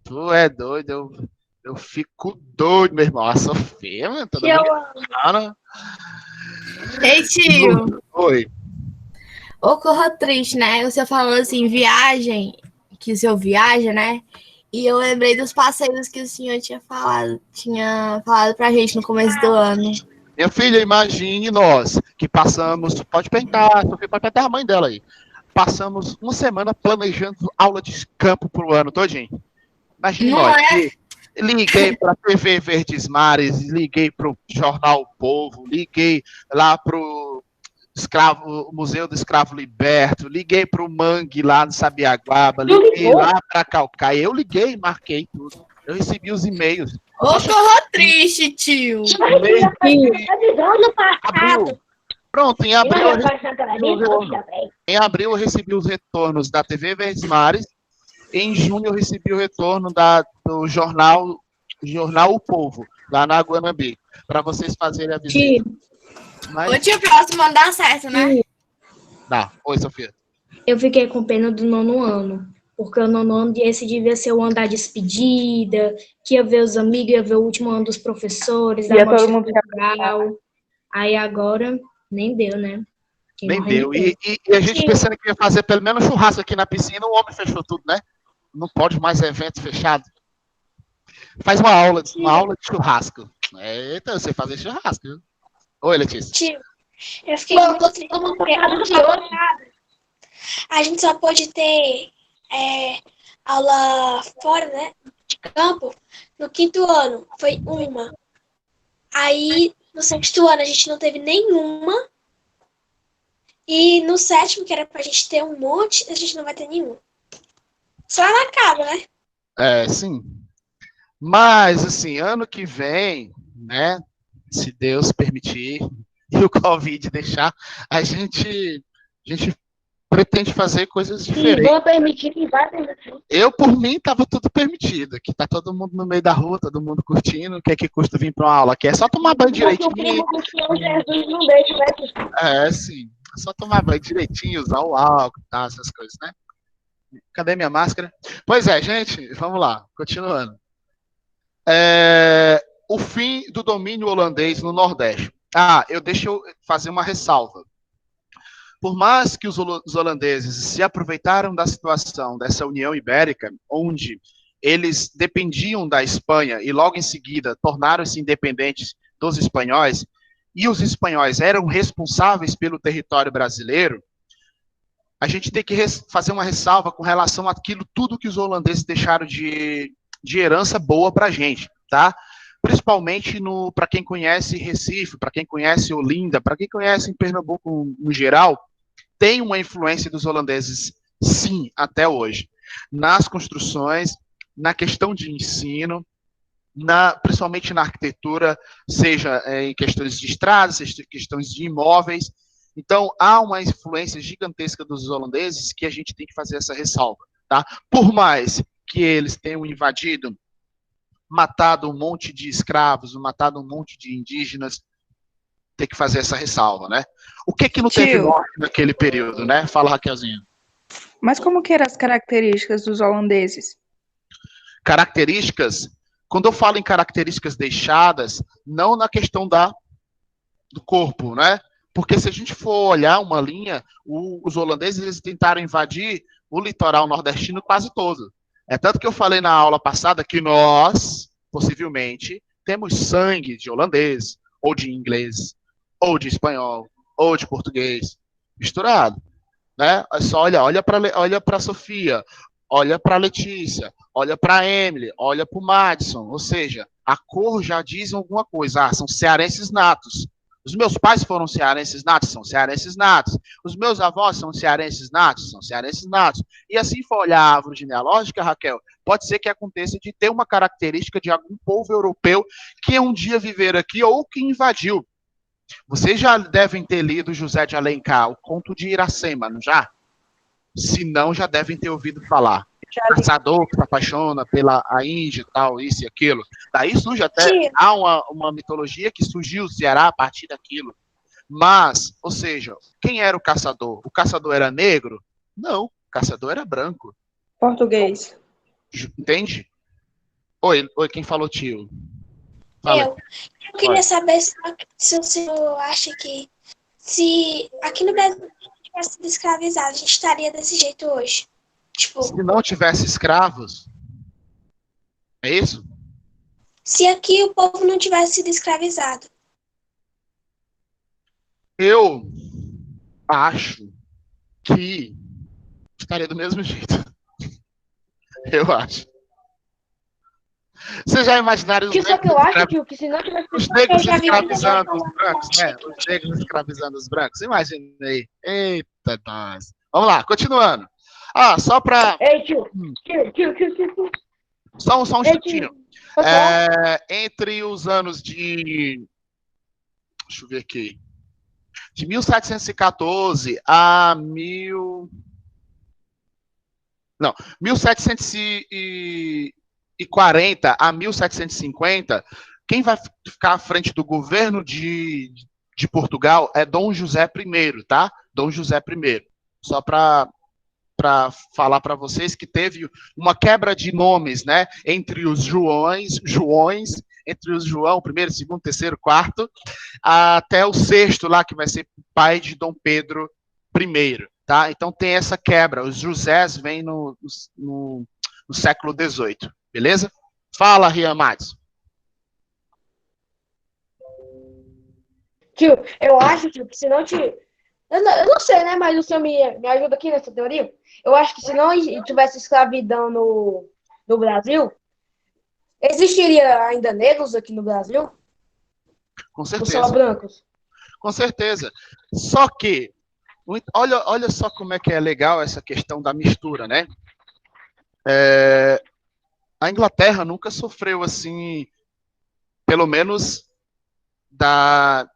Tu é doido, eu fico doido, meu irmão. A Sofia, mano, toda vez. Ei, tio. Oi. Ocorra triste, né? Você falou assim, viagem, que o senhor viaja, né? E eu lembrei dos passeios que o senhor tinha falado pra gente no começo do ano. Minha filha, imagine nós que passamos, pode perguntar, Sofia, pode perguntar a mãe dela aí. Passamos uma semana planejando aula de campo pro ano todinho. Imagine nós. Liguei para a TV Verdes Mares, liguei para o Jornal Povo, liguei lá para o Museu do Escravo Liberto, liguei para o Mangue lá no Sabiaguaba, liguei lá para Calcaia. Eu liguei e marquei tudo. Eu recebi os e-mails. Ocorra triste, tio. Abril. Pronto, em abril eu recebi os retornos da TV Verdes Mares. Em junho eu recebi o retorno do jornal O Povo, lá na Guanambi, para vocês fazerem a visita. O tio próximo ano dá certo, né? Dá. Oi, Sofia. Eu fiquei com pena do 9º ano, porque o 9º ano esse devia ser o ano da despedida, que ia ver os amigos, ia ver o último ano dos professores, da mostra cultural. Aí agora nem deu, né? Nem deu. E a gente pensando que ia fazer pelo menos churrasco aqui na piscina, o homem fechou tudo, né? Não pode mais evento fechado. Faz uma aula de churrasco. Eita, eu sei fazer churrasco, viu? Oi, Letícia. Tio, eu fiquei muito triste porque a gente só pôde ter aula fora, né? De campo, no 5º ano. Foi uma. Aí, no 6º ano, a gente não teve nenhuma. E no 7º, que era pra gente ter um monte, a gente não vai ter nenhum. Só na casa, né? Sim. Mas, assim, ano que vem, né? Se Deus permitir e o Covid deixar, a gente pretende fazer coisas diferentes. Se vão permitir, que vai permitir. Eu, por mim, tava tudo permitido. Aqui tá todo mundo no meio da rua, todo mundo curtindo. O que é que custa vir pra uma aula? Aqui é só tomar banho direitinho. Jesus não deixa, né? Sim. É só tomar banho direitinho, usar o álcool, tá, essas coisas, né? Cadê minha máscara? Pois é, gente, vamos lá, continuando. O fim do domínio holandês no Nordeste. Deixa eu fazer uma ressalva. Por mais que os holandeses se aproveitaram da situação dessa União Ibérica, onde eles dependiam da Espanha e logo em seguida tornaram-se independentes dos espanhóis, e os espanhóis eram responsáveis pelo território brasileiro, a gente tem que fazer uma ressalva com relação àquilo tudo que os holandeses deixaram de herança boa para a gente, tá? Principalmente para quem conhece Recife, para quem conhece Olinda, para quem conhece em Pernambuco no geral, tem uma influência dos holandeses, sim, até hoje. Nas construções, na questão de ensino, principalmente na arquitetura, seja em questões de estradas, questões de imóveis. Então, há uma influência gigantesca dos holandeses que a gente tem que fazer essa ressalva, tá? Por mais que eles tenham invadido, matado um monte de escravos, matado um monte de indígenas, tem que fazer essa ressalva, né? O que não teve morte naquele período, né? Fala, Raquelzinha. Mas como que eram as características dos holandeses? Características, quando eu falo em características deixadas, não na questão do corpo, né? Porque se a gente for olhar uma linha, os holandeses eles tentaram invadir o litoral nordestino quase todo. É tanto que eu falei na aula passada que nós, possivelmente, temos sangue de holandês, ou de inglês, ou de espanhol, ou de português, misturado. Né? É só olha para a Sofia, olha para a Letícia, olha para a Emily, olha para o Madison. Ou seja, a cor já diz alguma coisa. São cearenses natos. Os meus pais foram cearenses natos, são cearenses natos. Os meus avós são cearenses natos, são cearenses natos. E assim for olhar a árvore genealógica, Raquel, pode ser que aconteça de ter uma característica de algum povo europeu que um dia viver aqui ou que invadiu. Vocês já devem ter lido José de Alencar, o Conto de Iracema, não já? Se não, já devem ter ouvido falar. Caçador que se apaixona pela a Índia e tal, isso e aquilo. Daí surge até, há uma mitologia que surgiu o Ceará a partir daquilo. Mas, ou seja, quem era o caçador? O caçador era negro? Não, o caçador era branco. Português. Entende? Oi, quem falou, tio? Eu queria saber se o senhor acha que se aqui no Brasil tivesse sido escravizado, a gente estaria desse jeito hoje. Tipo, se não tivesse escravos, é isso? Se aqui o povo não tivesse sido escravizado. Eu acho que estaria do mesmo jeito. Eu acho. Vocês já imaginaram os negros escravizando os brancos, né? Os negros escravizando os brancos. Imagina aí. Eita, nós. Vamos lá, continuando. Só para... Ei, tio. Só um instantinho. Entre os anos de... Deixa eu ver aqui. De 1714 a 1740 a 1750, quem vai ficar à frente do governo de Portugal é Dom José I, tá? Dom José I. Só para falar para vocês que teve uma quebra de nomes, né, entre os Joões entre os João, primeiro, segundo, terceiro, quarto, até o sexto lá, que vai ser pai de Dom Pedro I, tá? Então tem essa quebra, os Josés vêm no século XVIII, beleza? Fala, Rian Matos. Tio, eu acho, tio, que se não te... Eu não sei, né? Mas o senhor me ajuda aqui nessa teoria. Eu acho que se não tivesse escravidão no Brasil, existiria ainda negros aqui no Brasil? Com Ou certeza. só brancos? Com certeza. Só que, olha só como é que é legal essa questão da mistura, né? A Inglaterra nunca sofreu assim, pelo menos da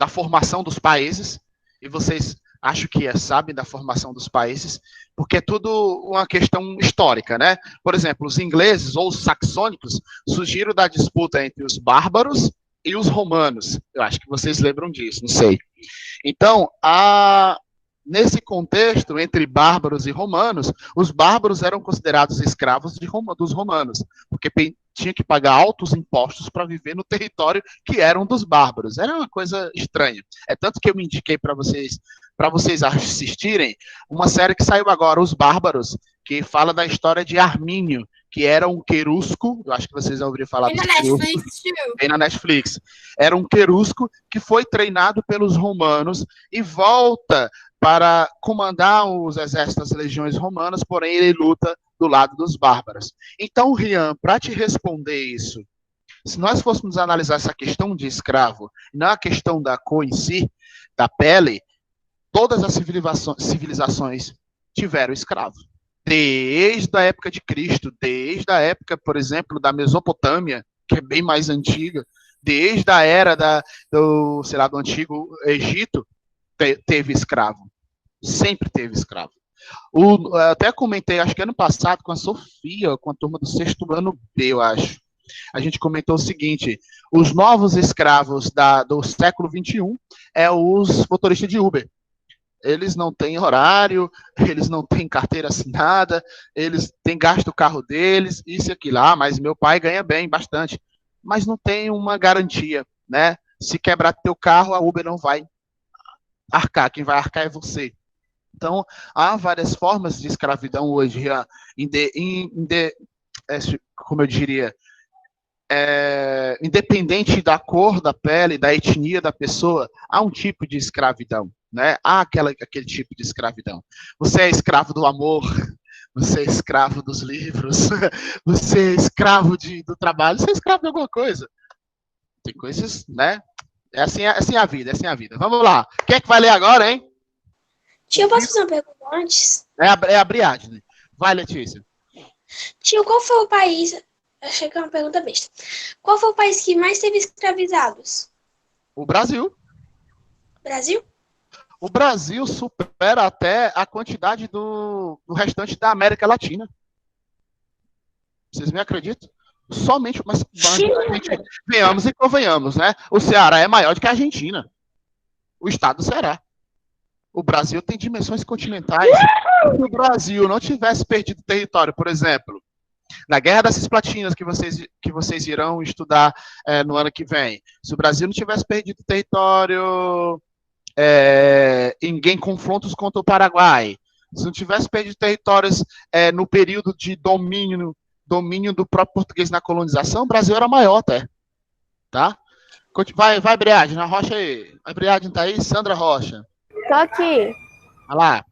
formação dos países, e vocês acho que sabem da formação dos países, porque é tudo uma questão histórica, né? Por exemplo, os ingleses ou os saxônicos surgiram da disputa entre os bárbaros e os romanos. Eu acho que vocês lembram disso, não sei. Então, nesse contexto, entre bárbaros e romanos, os bárbaros eram considerados escravos dos romanos, porque tinha que pagar altos impostos para viver no território que eram dos bárbaros. Era uma coisa estranha. É tanto que eu me indiquei para vocês assistirem uma série que saiu agora, Os Bárbaros, que fala da história de Armínio, que era um querusco, eu acho que vocês já ouviram falar disso. Tem na Netflix. Era um querusco que foi treinado pelos romanos e volta para comandar os exércitos das legiões romanas, porém ele luta do lado dos bárbaros. Então, Rian, para te responder isso, se nós fôssemos analisar essa questão de escravo, não a questão da cor em si, da pele, todas as civilizações tiveram escravo. Desde a época de Cristo, desde a época, por exemplo, da Mesopotâmia, que é bem mais antiga, desde a era do antigo Egito, teve escravo. Sempre teve escravo. Até comentei, acho que ano passado, com a Sofia, com a turma do 6º ano B, eu acho. A gente comentou o seguinte: os novos escravos do século XXI os motoristas de Uber. Eles não têm horário, eles não têm carteira assinada, eles têm gasto do carro deles, isso e aquilo. Mas meu pai ganha bem, bastante. Mas não tem uma garantia, né? Se quebrar teu carro, a Uber não vai arcar. Quem vai arcar é você. Então, há várias formas de escravidão hoje, como eu diria, independente da cor da pele, da etnia da pessoa, há um tipo de escravidão, né? Há aquele tipo de escravidão. Você é escravo do amor, você é escravo dos livros, você é escravo do trabalho, você é escravo de alguma coisa. Tem coisas, né? É assim a vida, é assim a vida. Vamos lá. Quem é que vai ler agora, hein? Tio, eu posso fazer uma pergunta antes? É a Briadne. Vai, Letícia. Tio, qual foi o país... Achei que é uma pergunta besta. Qual foi o país que mais teve escravizados? O Brasil. Brasil? O Brasil supera até a quantidade do restante da América Latina. Vocês me acreditam? Somente, mas venhamos e convenhamos, né? O Ceará é maior do que a Argentina. O estado do Ceará. O Brasil tem dimensões continentais. Se o Brasil não tivesse perdido território, por exemplo, na Guerra das Cisplatinas, que vocês irão estudar no ano que vem, se o Brasil não tivesse perdido território em confrontos contra o Paraguai, se não tivesse perdido territórios no período de domínio do próprio português na colonização, o Brasil era maior até. Tá? Vai, Briadne, na Rocha aí. A Briadne tá aí, Sandra Rocha. Tô aqui. Olha lá.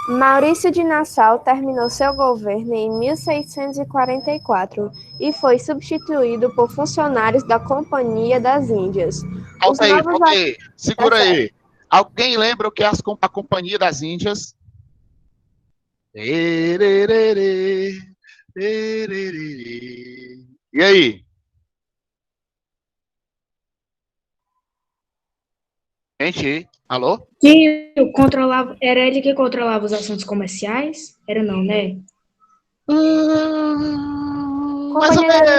Maurício de Nassau terminou seu governo em 1644 e foi substituído por funcionários da Companhia das Índias. Volta aí. Segura aí. Alguém lembra o que é a Companhia das Índias? E aí? Gente, alô? Era ele que controlava os assuntos comerciais? Era não, né? Mais ou menos.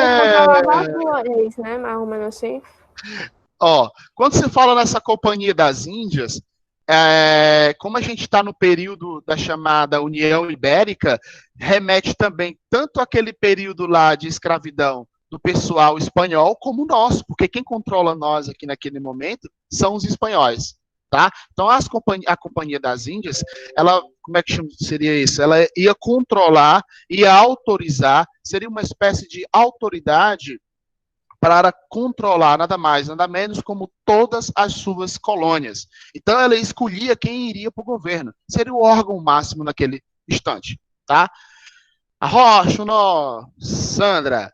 Né? Mais ou menos assim. Ó, quando você fala nessa Companhia das Índias, como a gente está no período da chamada União Ibérica, remete também tanto àquele período lá de escravidão do pessoal espanhol, como o nosso, porque quem controla nós aqui naquele momento são os espanhóis, tá? Então, a Companhia das Índias, ela, como é que seria isso? Ela ia controlar, ia autorizar, seria uma espécie de autoridade para controlar nada mais, nada menos como todas as suas colônias. Então, ela escolhia quem iria para o governo. Seria o órgão máximo naquele instante, tá? Arrocha, Sandra.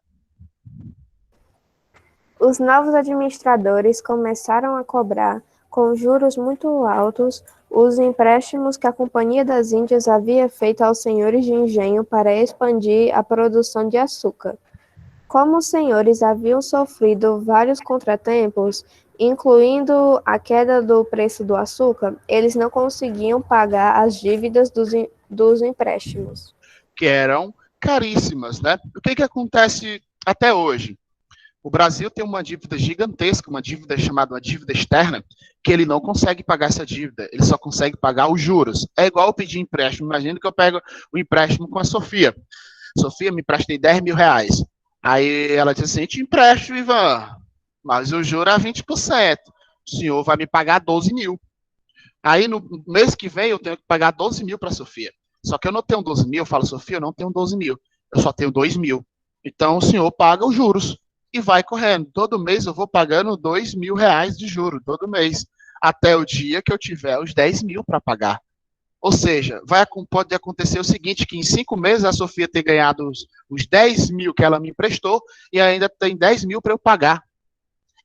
Os novos administradores começaram a cobrar, com juros muito altos, os empréstimos que a Companhia das Índias havia feito aos senhores de engenho para expandir a produção de açúcar. Como os senhores haviam sofrido vários contratempos, incluindo a queda do preço do açúcar, eles não conseguiam pagar as dívidas dos empréstimos. Que eram caríssimas, né? O que acontece até hoje? O Brasil tem uma dívida gigantesca, uma dívida chamada uma dívida externa, que ele não consegue pagar essa dívida, ele só consegue pagar os juros. É igual eu pedir empréstimo. Imagina que eu pego o empréstimo com a Sofia. Sofia, me emprestei 10 mil reais. Aí ela diz assim, te empresto, Ivan, mas o juro é 20%. O senhor vai me pagar 12 mil. Aí no mês que vem eu tenho que pagar 12 mil para a Sofia. Só que eu não tenho 12 mil, eu falo, Sofia, eu não tenho 12 mil, eu só tenho 2 mil. Então o senhor paga os juros e vai correndo. Todo mês eu vou pagando 2 mil reais de juro, todo mês, até o dia que eu tiver os 10 mil para pagar. Ou seja, pode acontecer o seguinte, que em 5 meses a Sofia ter ganhado os 10 mil que ela me emprestou e ainda tem 10 mil para eu pagar.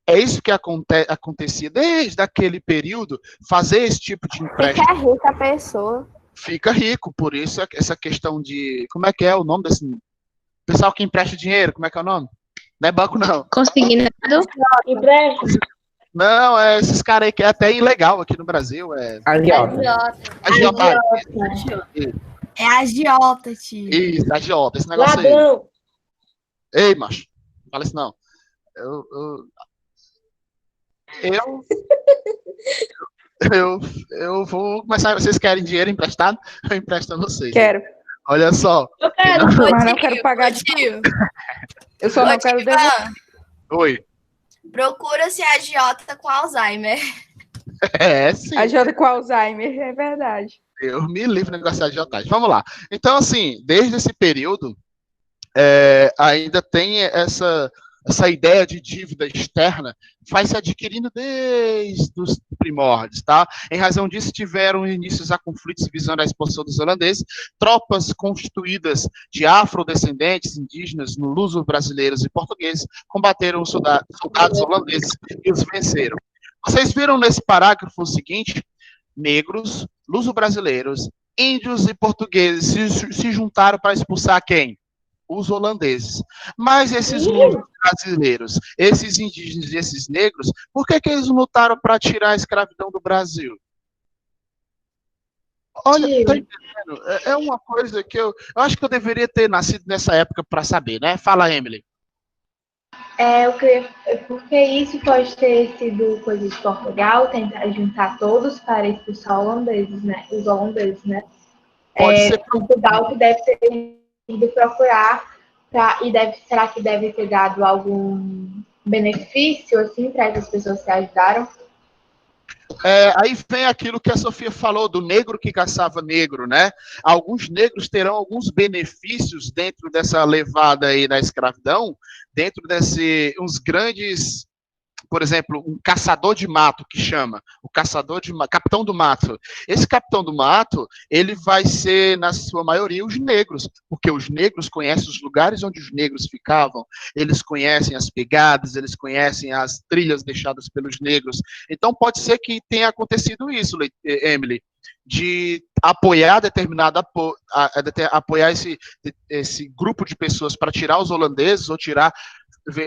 É isso que acontecia desde aquele período, fazer esse tipo de empréstimo. Fica rica a pessoa. Fica rico, por isso essa questão de... Como é que é o nome desse... Pessoal que empresta dinheiro, como é que é o nome? Não é banco, não. Consignado. Empréstimo. Não, é esses caras aí que é até ilegal aqui no Brasil. Agiota. É agiota, tio. Isso, agiota, esse negócio Ladrão. aí. Ei, macho, não fala isso não. Eu vou começar. Vocês querem dinheiro emprestado? Eu empresto a vocês. Quero. Olha só. Eu quero. Mas não quero pagar de tio. Eu só não quero devolver. Oi. Procura-se agiota com Alzheimer. Sim. Agiota com Alzheimer, é verdade. Eu me livro do negócio de agiotagem. Vamos lá. Então, assim, desde esse período, ainda tem essa ideia de dívida externa, vai se adquirindo desde os primórdios, tá? Em razão disso, tiveram inícios a conflitos visando a expulsão dos holandeses, tropas constituídas de afrodescendentes indígenas, luso-brasileiros e portugueses, combateram os soldados holandeses e os venceram. Vocês viram nesse parágrafo o seguinte: negros, luso-brasileiros, índios e portugueses se juntaram para expulsar quem? Os holandeses. Mas esses brasileiros, esses indígenas e esses negros, por que eles lutaram para tirar a escravidão do Brasil? Olha, tá entendendo? É uma coisa que eu acho que eu deveria ter nascido nessa época para saber, né? Fala, Emily. Porque isso pode ter sido coisa de Portugal, tentar juntar todos para expulsar holandeses, né? Os holandeses, né? Pode ser Portugal que deve ter ido procurar será que deve ter dado algum benefício assim para essas pessoas que ajudaram? Aí vem aquilo que a Sofia falou do negro que caçava negro, né? Alguns negros terão alguns benefícios dentro dessa levada aí da escravidão, dentro uns grandes, por exemplo, um caçador de mato, que chama, o caçador de mato, capitão do mato. Esse capitão do mato, ele vai ser, na sua maioria, os negros, porque os negros conhecem os lugares onde os negros ficavam, eles conhecem as pegadas, eles conhecem as trilhas deixadas pelos negros. Então, pode ser que tenha acontecido isso, Emily, de apoiar apoiar esse grupo de pessoas para tirar os holandeses ou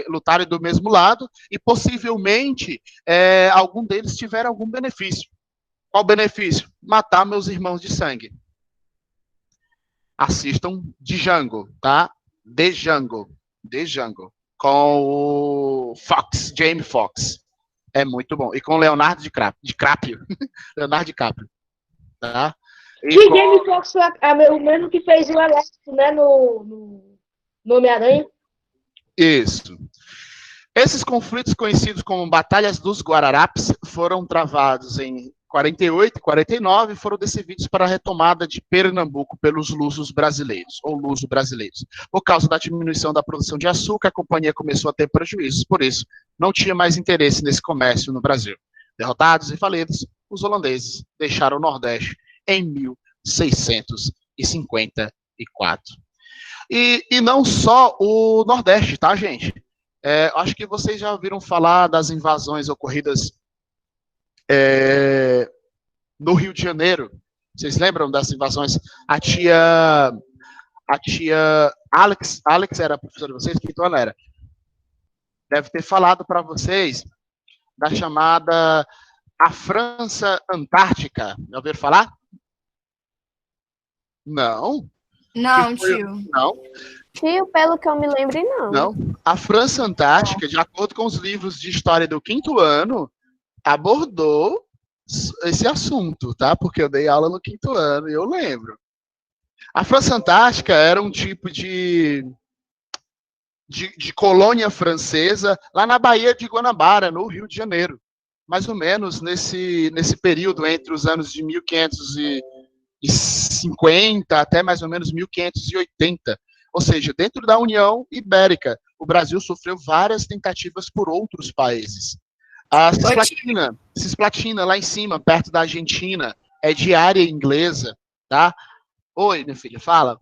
lutarem do mesmo lado, e possivelmente algum deles tiver algum benefício. Qual benefício? Matar meus irmãos de sangue. Assistam Django, tá? Django, com o Jamie Foxx. É muito bom. E com Leonardo DiCaprio. Leonardo DiCaprio. Tá? Que Jamie Foxx foi o mesmo que fez o Elétrico, né? No Homem-Aranha. Isso. Esses conflitos conhecidos como Batalhas dos Guararapes foram travados em 48 e 49 e foram decididos para a retomada de Pernambuco pelos lusos brasileiros, ou luso-brasileiros. Por causa da diminuição da produção de açúcar, a companhia começou a ter prejuízos, por isso, não tinha mais interesse nesse comércio no Brasil. Derrotados e falidos, os holandeses deixaram o Nordeste em 1654. E não só o Nordeste, tá, gente? Acho que vocês já ouviram falar das invasões ocorridas no Rio de Janeiro. Vocês lembram das invasões? A tia Alex era professora de vocês? Que então ela era. Deve ter falado para vocês da chamada a França Antártica. Já ouviram falar? Não? Não, tio. Não? Tio, pelo que eu me lembro, não. Não. A França Antártica, de acordo com os livros de história do 5º ano, abordou esse assunto, tá? Porque eu dei aula no 5º ano e eu lembro. A França Antártica era um tipo de colônia francesa lá na Baía de Guanabara, no Rio de Janeiro. Mais ou menos nesse período entre os anos de 1550 até mais ou menos 1580. Ou seja, dentro da União Ibérica, o Brasil sofreu várias tentativas por outros países. A Cisplatina, lá em cima, perto da Argentina, é de área inglesa, tá? Oi, minha filha, fala.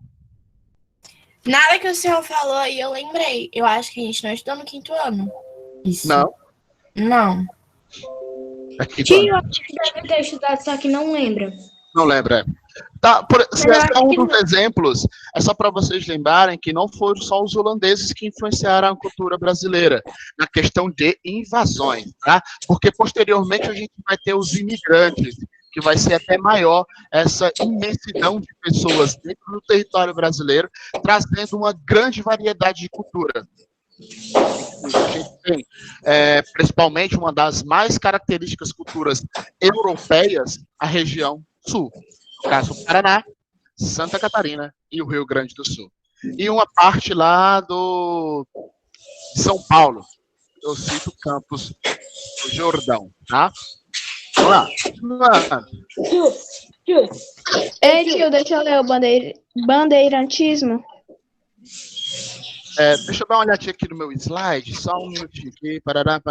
Nada que o senhor falou aí, eu lembrei. Eu acho que a gente não estudou no 5º ano. Isso. Não? Não. Tio, eu acho que deve ter estudado, só que não lembra. Não lembra. Tá, esse é um dos exemplos. É só para vocês lembrarem que não foram só os holandeses que influenciaram a cultura brasileira na questão de invasões, tá? Porque posteriormente a gente vai ter os imigrantes, que vai ser até maior essa imensidão de pessoas dentro do território brasileiro, trazendo uma grande variedade de cultura. A gente tem, principalmente, uma das mais características culturas europeias, a região sul. No caso, o Paraná, Santa Catarina e o Rio Grande do Sul. E uma parte lá de São Paulo. Eu cito Campos do Jordão, tá? Vamos lá. Ei, tio, deixa eu ler o bandeirantismo. Deixa eu dar uma olhadinha aqui no meu slide, só um minutinho aqui. Parará.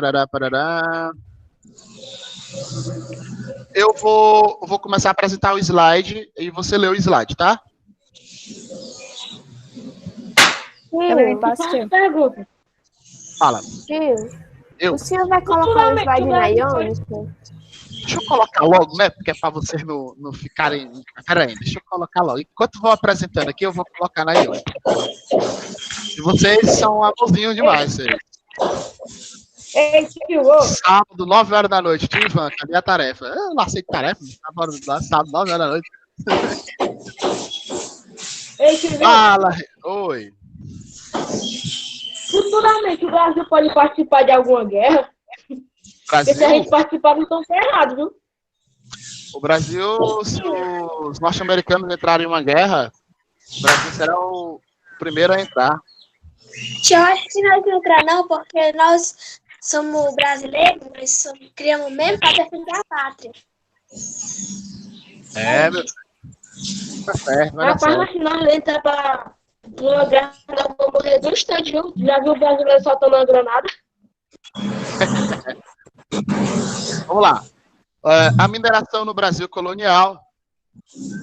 Eu vou começar a apresentar o slide e você lê o slide, tá? Tio, Fala. O senhor vai colocar o slide na Ionis? Deixa eu colocar logo, né? Porque é para vocês não ficarem... Peraí, deixa eu colocar logo. Enquanto vou apresentando aqui, eu vou colocar na Ionis. E vocês são amorzinhos demais, vocês. Sábado, 9 horas da noite. Tio Ivan, cadê a tarefa? Eu não aceito tarefa. Sábado, 9 horas da noite. Fala. Oi. Futuramente o Brasil pode participar de alguma guerra? Brasil? Porque se a gente participar, não estão errados, viu? O Brasil, se os norte-americanos entrarem em uma guerra, o Brasil será o primeiro a entrar. Tio, acho que nós não entrar não, porque nós somos brasileiros, nós criamos mesmo para defender a pátria. Meu. Tá certo, vai dar Rapaz, certo. mas se nós entrar para uma guerra, nós vamos morrer do instante, viu? Já viu o brasileiro soltando uma granada? Vamos lá. A mineração no Brasil colonial.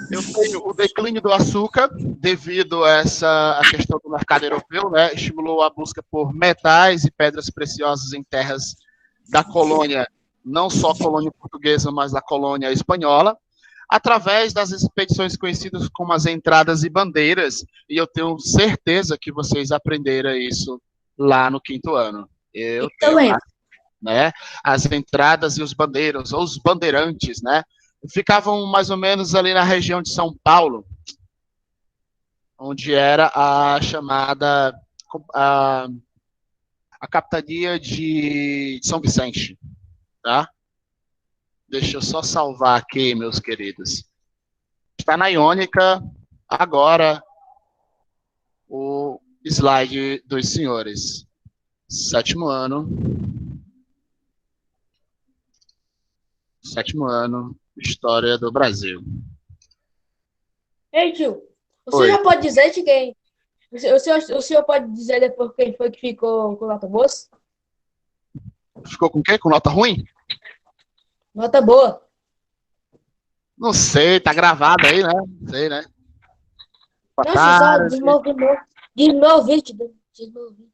Eu tenho o declínio do açúcar, devido a questão do mercado europeu, né? Estimulou a busca por metais e pedras preciosas em terras da colônia, não só a colônia portuguesa, mas da colônia espanhola, através das expedições conhecidas como as entradas e bandeiras, e eu tenho certeza que vocês aprenderam isso lá no 5º ano. Eu tenho, né? As entradas e os bandeiros, ou os bandeirantes, né? Ficavam mais ou menos ali na região de São Paulo, onde era a chamada a capitania de São Vicente, tá? Deixa eu só salvar aqui, meus queridos. Está na Iônica, agora, o slide dos senhores. 7º ano. 7º ano, História do Brasil. Ei, tio, o senhor já pode dizer de quem? O senhor pode dizer depois quem foi que ficou com nota boa? Ficou com o quê? Com nota ruim? Nota boa. Não sei, tá gravado aí, né? Não sei, né? Não, só desmovi.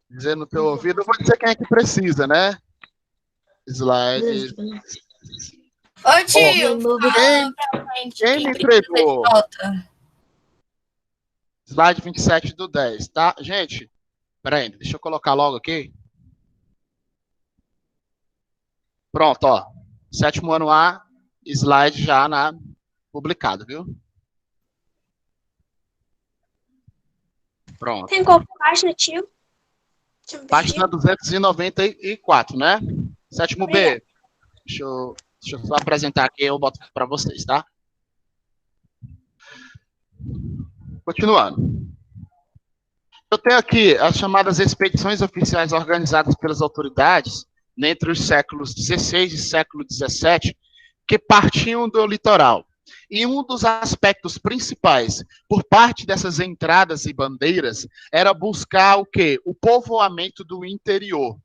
Dizer no teu ouvido, eu vou dizer quem é que precisa, né? Slide. Ô, tio, quem me entregou? Slide 27 do 10, tá? Gente, peraí, deixa eu colocar logo aqui. Pronto, ó. 7º ano A, slide já publicado, viu? Pronto. Tem qual página, tio? Página 294, né? 7º B. Deixa eu só apresentar aqui, eu boto para vocês, tá? Continuando. Eu tenho aqui as chamadas expedições oficiais organizadas pelas autoridades entre os séculos XVI e século XVII, que partiam do litoral. E um dos aspectos principais, por parte dessas entradas e bandeiras, era buscar o quê? O povoamento do interior.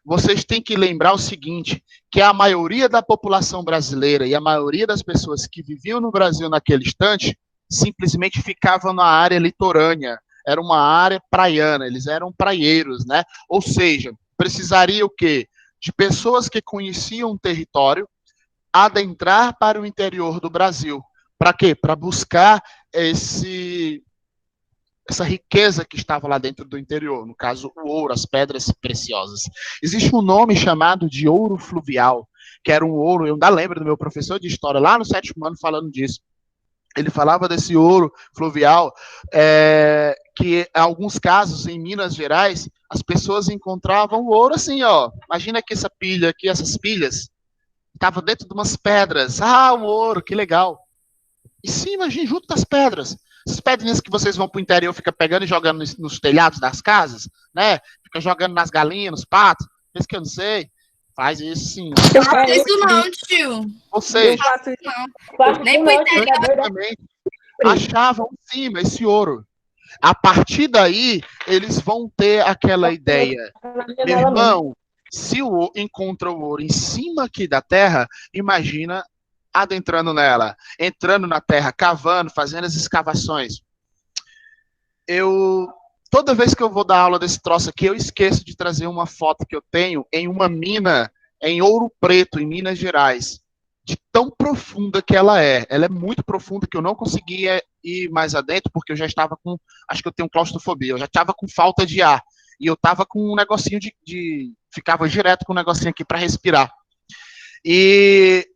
Vocês têm que lembrar o seguinte, que a maioria da população brasileira e a maioria das pessoas que viviam no Brasil naquele instante, simplesmente ficavam na área litorânea. Era uma área praiana, eles eram praieiros, né? Ou seja, precisaria o quê? De pessoas que conheciam o território, adentrar para o interior do Brasil. Para quê? Para buscar essa riqueza que estava lá dentro do interior, no caso, o ouro, as pedras preciosas. Existe um nome chamado de ouro fluvial, que era um ouro, eu ainda lembro do meu professor de história, lá no 7º ano, falando disso. Ele falava desse ouro fluvial, que em alguns casos, em Minas Gerais, as pessoas encontravam o ouro assim, ó. Imagina que essa pilha aqui, essas pilhas, estavam dentro de umas pedras. Ah, o ouro, que legal. E sim, imagina, junto das pedras. Essas pedrinhas que vocês vão para o interior, fica pegando e jogando nos telhados das casas, né? Fica jogando nas galinhas, nos patos. Isso que eu não sei. Faz isso sim. Não faço isso não, tio. Ou seja, nem pro interior. Achavam em cima esse ouro. A partir daí, eles vão ter aquela ideia. Meu irmão, se encontra o ouro em cima aqui da terra, imagina adentrando nela, entrando na terra, cavando, fazendo as escavações. Toda vez que eu vou dar aula desse troço aqui, eu esqueço de trazer uma foto que eu tenho em uma mina em Ouro Preto, em Minas Gerais, de tão profunda que ela é. Ela é muito profunda que eu não conseguia ir mais adentro, porque eu já estava com, acho que eu tenho claustrofobia, eu já estava com falta de ar, e eu estava com um negocinho ficava direto com um negocinho aqui para respirar. E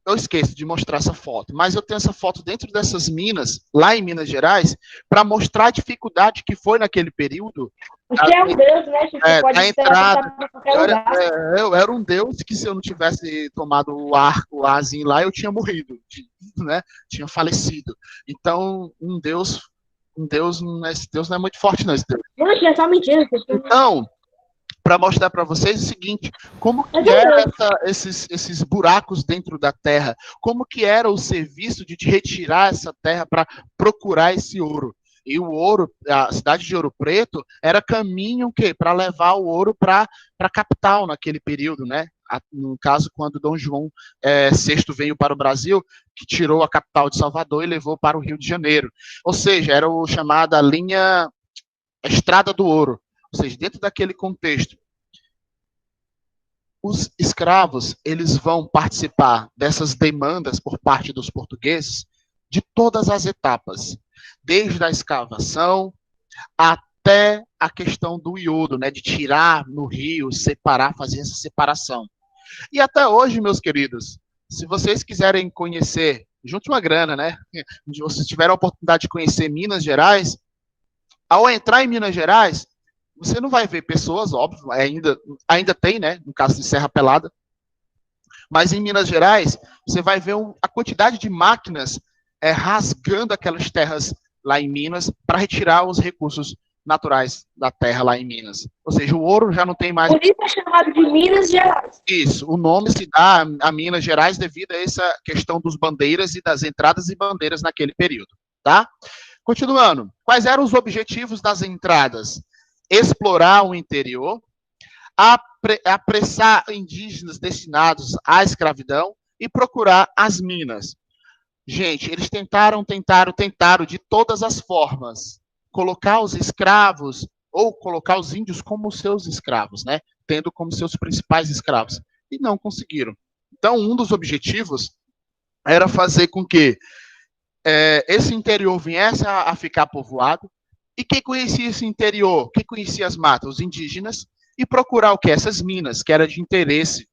eu esqueço de mostrar essa foto, mas eu tenho essa foto dentro dessas minas, lá em Minas Gerais, para mostrar a dificuldade que foi naquele período. Você é um deus, né? Você pode entrada. Eu era um deus que, se eu não tivesse tomado o arzinho lá, eu tinha morrido, né? Tinha falecido. Então, esse Deus não é muito forte, não. Esse Deus. Não, é só mentira. Então, para mostrar para vocês o seguinte, como que eram esses buracos dentro da terra, como que era o serviço de retirar essa terra para procurar esse ouro. E o ouro, a cidade de Ouro Preto, era caminho para levar o ouro para a capital naquele período, né? No caso, quando Dom João VI veio para o Brasil, que tirou a capital de Salvador e levou para o Rio de Janeiro. Ou seja, era o chamada a Estrada do Ouro. Ou seja, dentro daquele contexto, os escravos, eles vão participar dessas demandas por parte dos portugueses de todas as etapas, desde a escavação até a questão do iodo, né, de tirar no rio, separar, fazer essa separação. E até hoje, meus queridos, se vocês quiserem conhecer, junte uma grana, né, se vocês tiverem a oportunidade de conhecer Minas Gerais, ao entrar em Minas Gerais, você não vai ver pessoas, óbvio, ainda tem, né, no caso de Serra Pelada, Mas em Minas Gerais, você vai ver a quantidade de máquinas rasgando aquelas terras lá em Minas para retirar os recursos naturais da terra lá em Minas. Ou seja, o ouro já não tem mais... Por isso é chamado de Minas Gerais. Isso, o nome se dá a Minas Gerais devido a essa questão dos bandeiras e das entradas e bandeiras naquele período, tá? Continuando, quais eram os objetivos das entradas? Explorar o interior, apressar indígenas destinados à escravidão e procurar as minas. Gente, eles tentaram de todas as formas colocar os escravos ou colocar os índios como seus escravos, né? Tendo como seus principais escravos. E não conseguiram. Então, um dos objetivos era fazer com que esse interior viesse a ficar povoado. E quem conhecia esse interior? Quem conhecia as matas? Os indígenas. E procurar o que? Essas minas, que era de interesse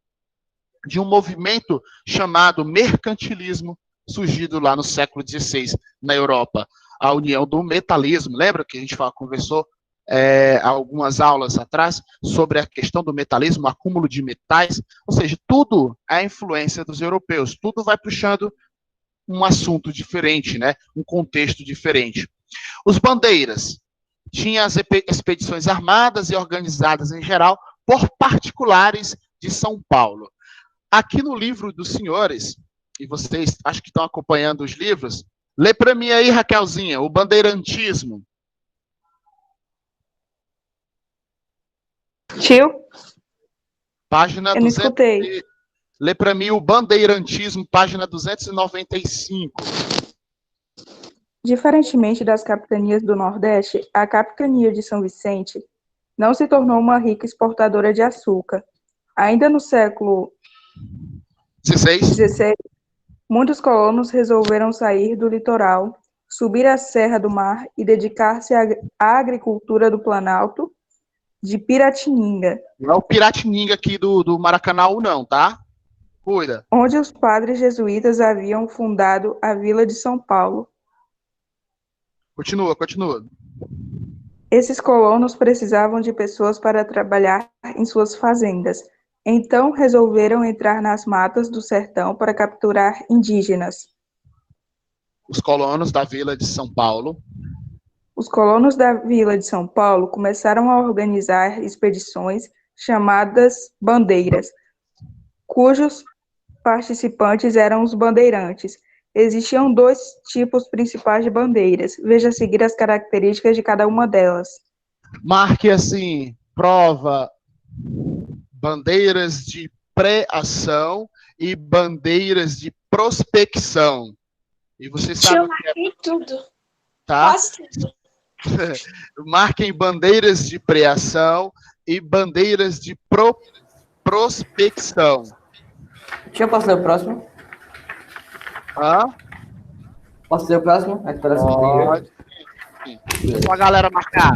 de um movimento chamado mercantilismo, surgido lá no século XVI, na Europa. A união do metalismo. Lembra que a gente conversou algumas aulas atrás sobre a questão do metalismo, o acúmulo de metais? Ou seja, tudo é a influência dos europeus. Tudo vai puxando um assunto diferente, né? Um contexto diferente. Os bandeiras tinham as expedições armadas e organizadas em geral por particulares de São Paulo. Aqui no livro dos senhores, e vocês acho que estão acompanhando os livros, lê para mim aí, Raquelzinha, o bandeirantismo. Tio? Página Eu não escutei. Lê para mim o bandeirantismo, página 295. Diferentemente das capitanias do Nordeste, a capitania de São Vicente não se tornou uma rica exportadora de açúcar. Ainda no século XVI, muitos colonos resolveram sair do litoral, subir a Serra do Mar e dedicar-se à agricultura do Planalto de Piratininga. Não é o Piratininga aqui do Maracanã, não, tá? Cuida. Onde os padres jesuítas haviam fundado a Vila de São Paulo. Continua. Esses colonos precisavam de pessoas para trabalhar em suas fazendas. Então resolveram entrar nas matas do sertão para capturar indígenas. Os colonos da Vila de São Paulo. Os colonos da Vila de São Paulo começaram a organizar expedições chamadas bandeiras, cujos participantes eram os bandeirantes. Existiam dois tipos principais de bandeiras. Veja a seguir as características de cada uma delas. Marque assim, prova, bandeiras de pré-ação e bandeiras de prospecção. E você sabe Eu marquei tudo. Tá? Quase tudo. Marquem bandeiras de pré-ação e bandeiras de prospecção. Deixa eu passar o próximo. Posso ser o próximo? Pode. Só a galera marcar.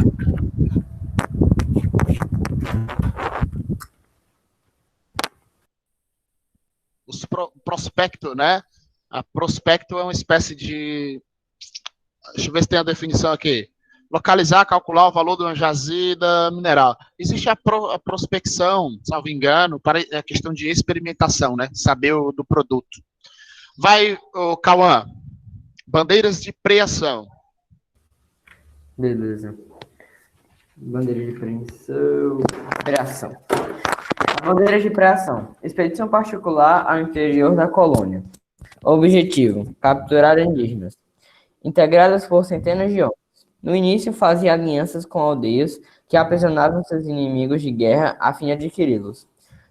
Os prospecto, né? A prospecto é uma espécie de... Deixa eu ver se tem a definição aqui. Localizar, calcular o valor de uma jazida mineral. Existe a prospecção, salvo engano, para a questão de experimentação, né? Saber do produto. Vai, Cauã. Bandeiras de preação. Beleza. Bandeira de preação. Bandeiras de preação. Expedição particular ao interior da colônia. Objetivo: capturar indígenas, integradas por centenas de homens. No início, fazia alianças com aldeias que aprisionavam seus inimigos de guerra a fim de adquiri-los.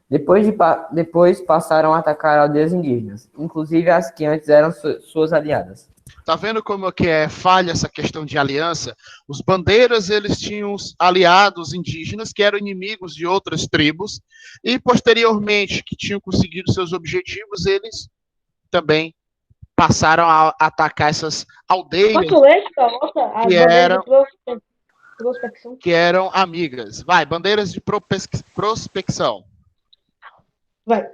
Depois passaram a atacar aldeias indígenas, inclusive as que antes eram suas aliadas. Tá vendo como que é falha essa questão de aliança? Os bandeiras, eles tinham aliados indígenas que eram inimigos de outras tribos e, posteriormente, que tinham conseguido seus objetivos, eles também passaram a atacar essas aldeias que eram amigas. Vai, bandeiras de prospecção. Vai.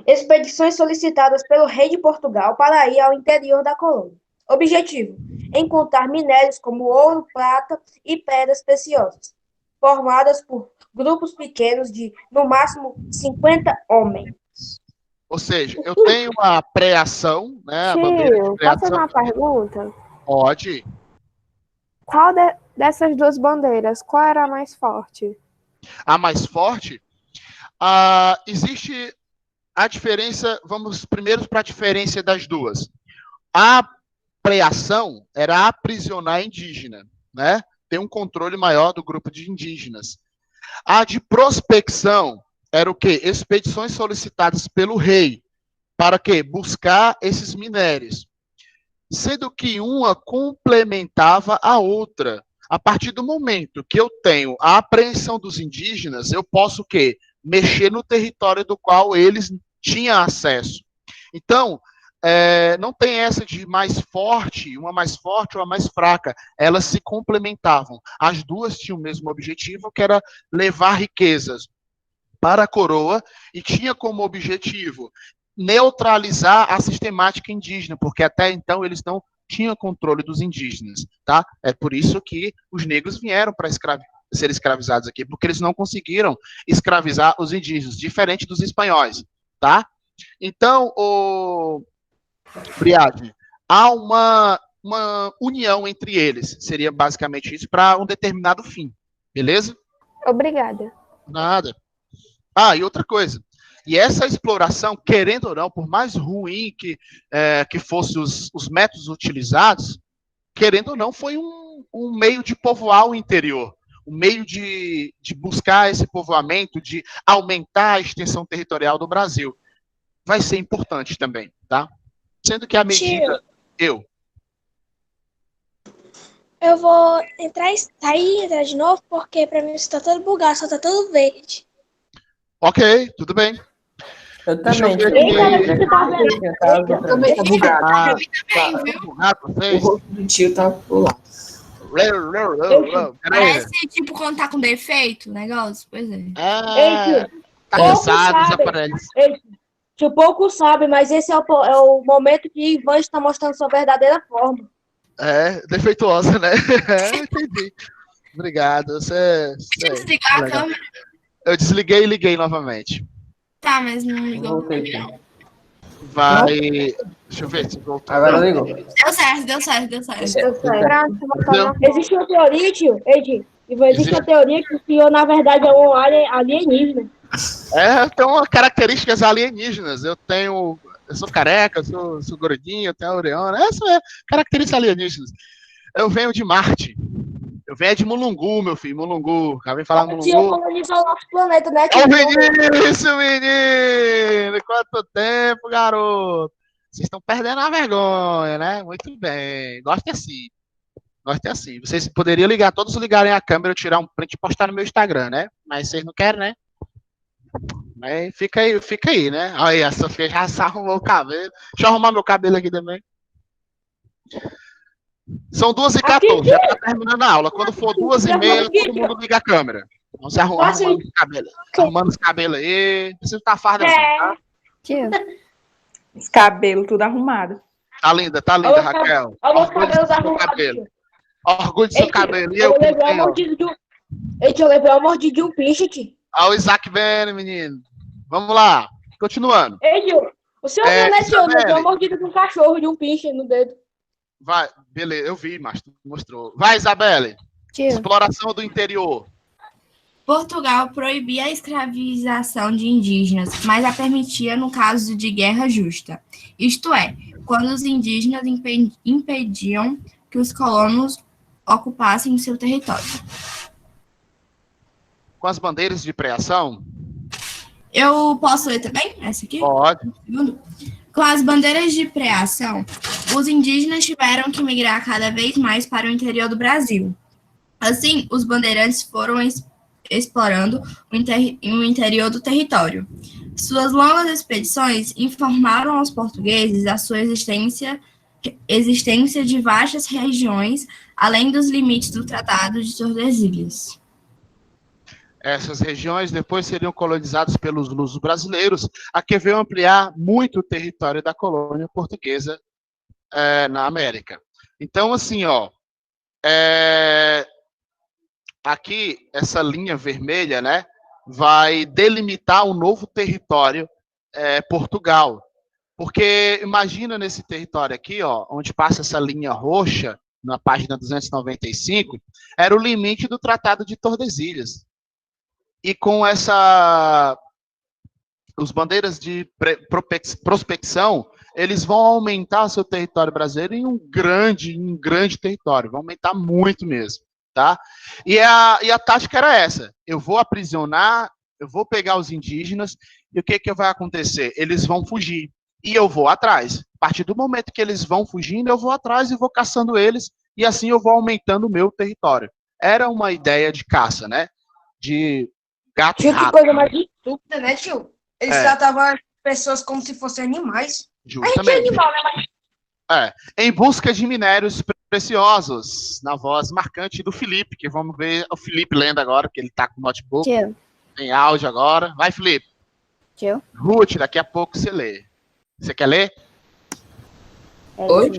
Expedições solicitadas pelo rei de Portugal para ir ao interior da colônia. Objetivo: encontrar minérios como ouro, prata e pedras preciosas, formadas por grupos pequenos de, no máximo, 50 homens. Ou seja, eu tenho a pré-ação, né? A bandeira de Tio, posso pré-ação. fazer uma pergunta? Pode. Qual dessas duas bandeiras, qual era a mais forte? A mais forte? Existe a diferença, vamos primeiro para a diferença das duas. A preação era aprisionar indígena, né? Ter um controle maior do grupo de indígenas. A de prospecção era o quê? Expedições solicitadas pelo rei para quê? Buscar esses minérios. Sendo que uma complementava a outra. A partir do momento que eu tenho a apreensão dos indígenas, eu posso o quê? Mexer no território do qual eles tinham acesso. Então, não tem essa de mais forte, uma mais forte ou a mais fraca. Elas se complementavam. As duas tinham o mesmo objetivo, que era levar riquezas para a coroa, e tinha como objetivo neutralizar a sistemática indígena, porque até então eles não tinham controle dos indígenas, tá? É por isso que os negros vieram para ser escravizados aqui, porque eles não conseguiram escravizar os indígenas, diferente dos espanhóis, tá? Então, Briade, há uma união entre eles, seria basicamente isso, para um determinado fim, beleza? Obrigada. Nada. E outra coisa, e essa exploração, querendo ou não, por mais ruim que fossem os métodos utilizados, querendo ou não, foi um meio de povoar o interior, um meio de buscar esse povoamento, de aumentar a extensão territorial do Brasil. Vai ser importante também, tá? Sendo que a medida... Eu vou entrar de novo, porque para mim está todo bugado, só está todo verde. Ok, tudo bem. Eu também. Eu também tá bugado. O rosto do tio tá pulado. Parece tipo quando tá com defeito o negócio. Pois é. Tá cansado, desaparece. Tio, pouco sabe, mas esse é o momento que Ivan está mostrando sua verdadeira forma. Defeituosa, né? Entendi. Obrigado. Você desligar a câmera? Eu desliguei e liguei novamente. Tá, mas não ligou. Vai. Deixa eu ver se voltou. Agora ligou. Deu certo. Existe uma teoria, tio. Existe uma teoria que o senhor, na verdade, é um alienígena. Tem características alienígenas. Eu sou careca, sou gordinho, eu tenho aureola. Essa é característica alienígenas. Eu venho de Marte. Eu venho de Mulungu, meu filho. Mulungu. Acabei de falar Mulungu. O senhor colonizou o nosso planeta, né? Isso, menino! Quanto tempo, garoto! Vocês estão perdendo a vergonha, né? Muito bem. Goste assim. Vocês poderiam ligar, todos ligarem a câmera, eu tirar um print e postar no meu Instagram, né? Mas vocês não querem, né? Mas fica aí, né? Olha aí, a Sofia já arrumou o cabelo. Deixa eu arrumar meu cabelo aqui também. São 2h14, já tá terminando a aula. Quando for 2h30, todo mundo liga a câmera. Vamos se arrumando os cabelos. Arrumando os cabelos aí. Não precisa estar farda, tá? Os cabelos tudo arrumado. Tá linda, Raquel. Olha os cabelos arrumados. Orgulho do seu cabelo. E eu levei uma mordida de um pinche, tio. Olha o Isaac vendo, menino. Vamos lá. Continuando. O senhor viu, né, senhor? Levou uma mordida de um cachorro, de um pinche no dedo. Vai, beleza, eu vi, mas tu mostrou. Vai, Isabelle. Exploração do interior. Portugal proibia a escravização de indígenas, mas a permitia no caso de guerra justa. Isto é, quando os indígenas impediam que os colonos ocupassem seu território. Com as bandeiras de preação? Eu posso ler também? Essa aqui? Pode. Com as bandeiras de preação, os indígenas tiveram que migrar cada vez mais para o interior do Brasil. Assim, os bandeirantes foram explorando o interior do território. Suas longas expedições informaram aos portugueses a sua existência de vastas regiões, além dos limites do Tratado de Tordesilhas. Essas regiões depois seriam colonizadas pelos lusos brasileiros, a que veio ampliar muito o território da colônia portuguesa na América. Então, assim, aqui, essa linha vermelha, né, vai delimitar um novo território Portugal. Porque imagina nesse território aqui, ó, onde passa essa linha roxa, na página 295, era o limite do Tratado de Tordesilhas. E com os bandeiras de prospecção, eles vão aumentar o seu território brasileiro em um grande território, vão aumentar muito mesmo, tá? E a tática era essa: eu vou aprisionar, eu vou pegar os indígenas, e o que vai acontecer? Eles vão fugir, e eu vou atrás. A partir do momento que eles vão fugindo, eu vou atrás e vou caçando eles, e assim eu vou aumentando o meu território. Era uma ideia de caça, né? De gato e rato. Que coisa mais estúpida, né, tio? Eles tratavam as pessoas como se fossem animais. Justamente. A gente é animal, né? Em busca de minérios preciosos, na voz marcante do Felipe, que vamos ver o Felipe lendo agora, que ele tá com o notebook. Tio. Tem áudio agora. Vai, Felipe. Tio. Ruth, daqui a pouco você lê. Você quer ler? Oi?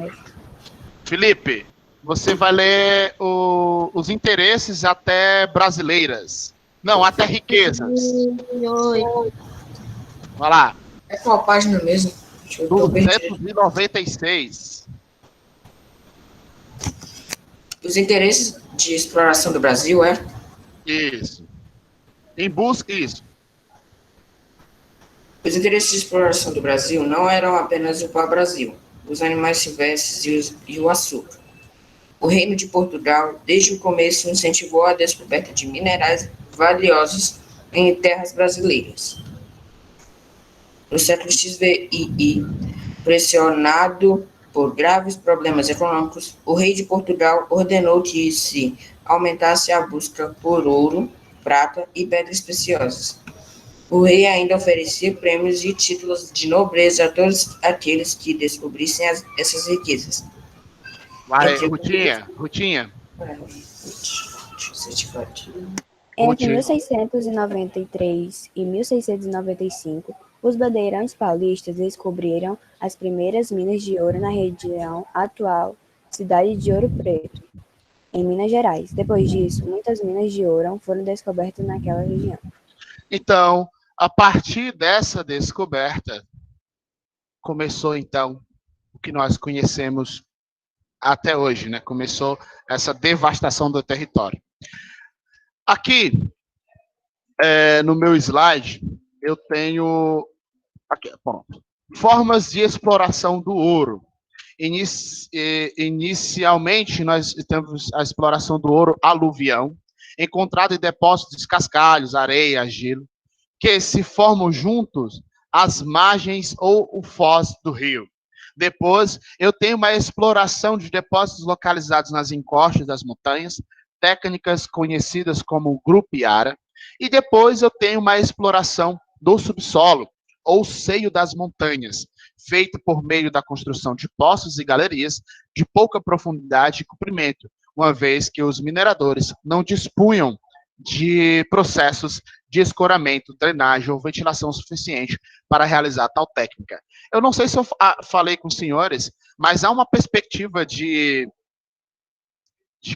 Felipe, você vai ler os interesses até brasileiras. Não, até riquezas. Vai lá. É qual página mesmo? 296. Os interesses de exploração do Brasil, é? Isso. Em busca, isso. Os interesses de exploração do Brasil não eram apenas o pau-brasil, os animais silvestres e o açúcar. O Reino de Portugal, desde o começo, incentivou a descoberta de minerais valiosos em terras brasileiras. No século XVI, pressionado por graves problemas econômicos, o rei de Portugal ordenou que se aumentasse a busca por ouro, prata e pedras preciosas. O rei ainda oferecia prêmios e títulos de nobreza a todos aqueles que descobrissem essas riquezas. Vai, Rutinha. Entre 1693 e 1695, os bandeirantes paulistas descobriram as primeiras minas de ouro na região atual, cidade de Ouro Preto, em Minas Gerais. Depois disso, muitas minas de ouro foram descobertas naquela região. Então, a partir dessa descoberta, começou, então, o que nós conhecemos até hoje, né? Começou essa devastação do território. Aqui, no meu slide, eu tenho... Aqui, pronto. Formas de exploração do ouro. Inicialmente, nós temos a exploração do ouro aluvião, encontrado em depósitos de cascalhos, areia, gelo, que se formam juntos às margens ou o foz do rio. Depois, eu tenho uma exploração de depósitos localizados nas encostas das montanhas, técnicas conhecidas como grupiara, e depois eu tenho uma exploração do subsolo, ou seio das montanhas, feita por meio da construção de poços e galerias de pouca profundidade e comprimento, uma vez que os mineradores não dispunham de processos de escoramento, drenagem ou ventilação suficiente para realizar tal técnica. Eu não sei se eu falei com os senhores, mas há uma perspectiva de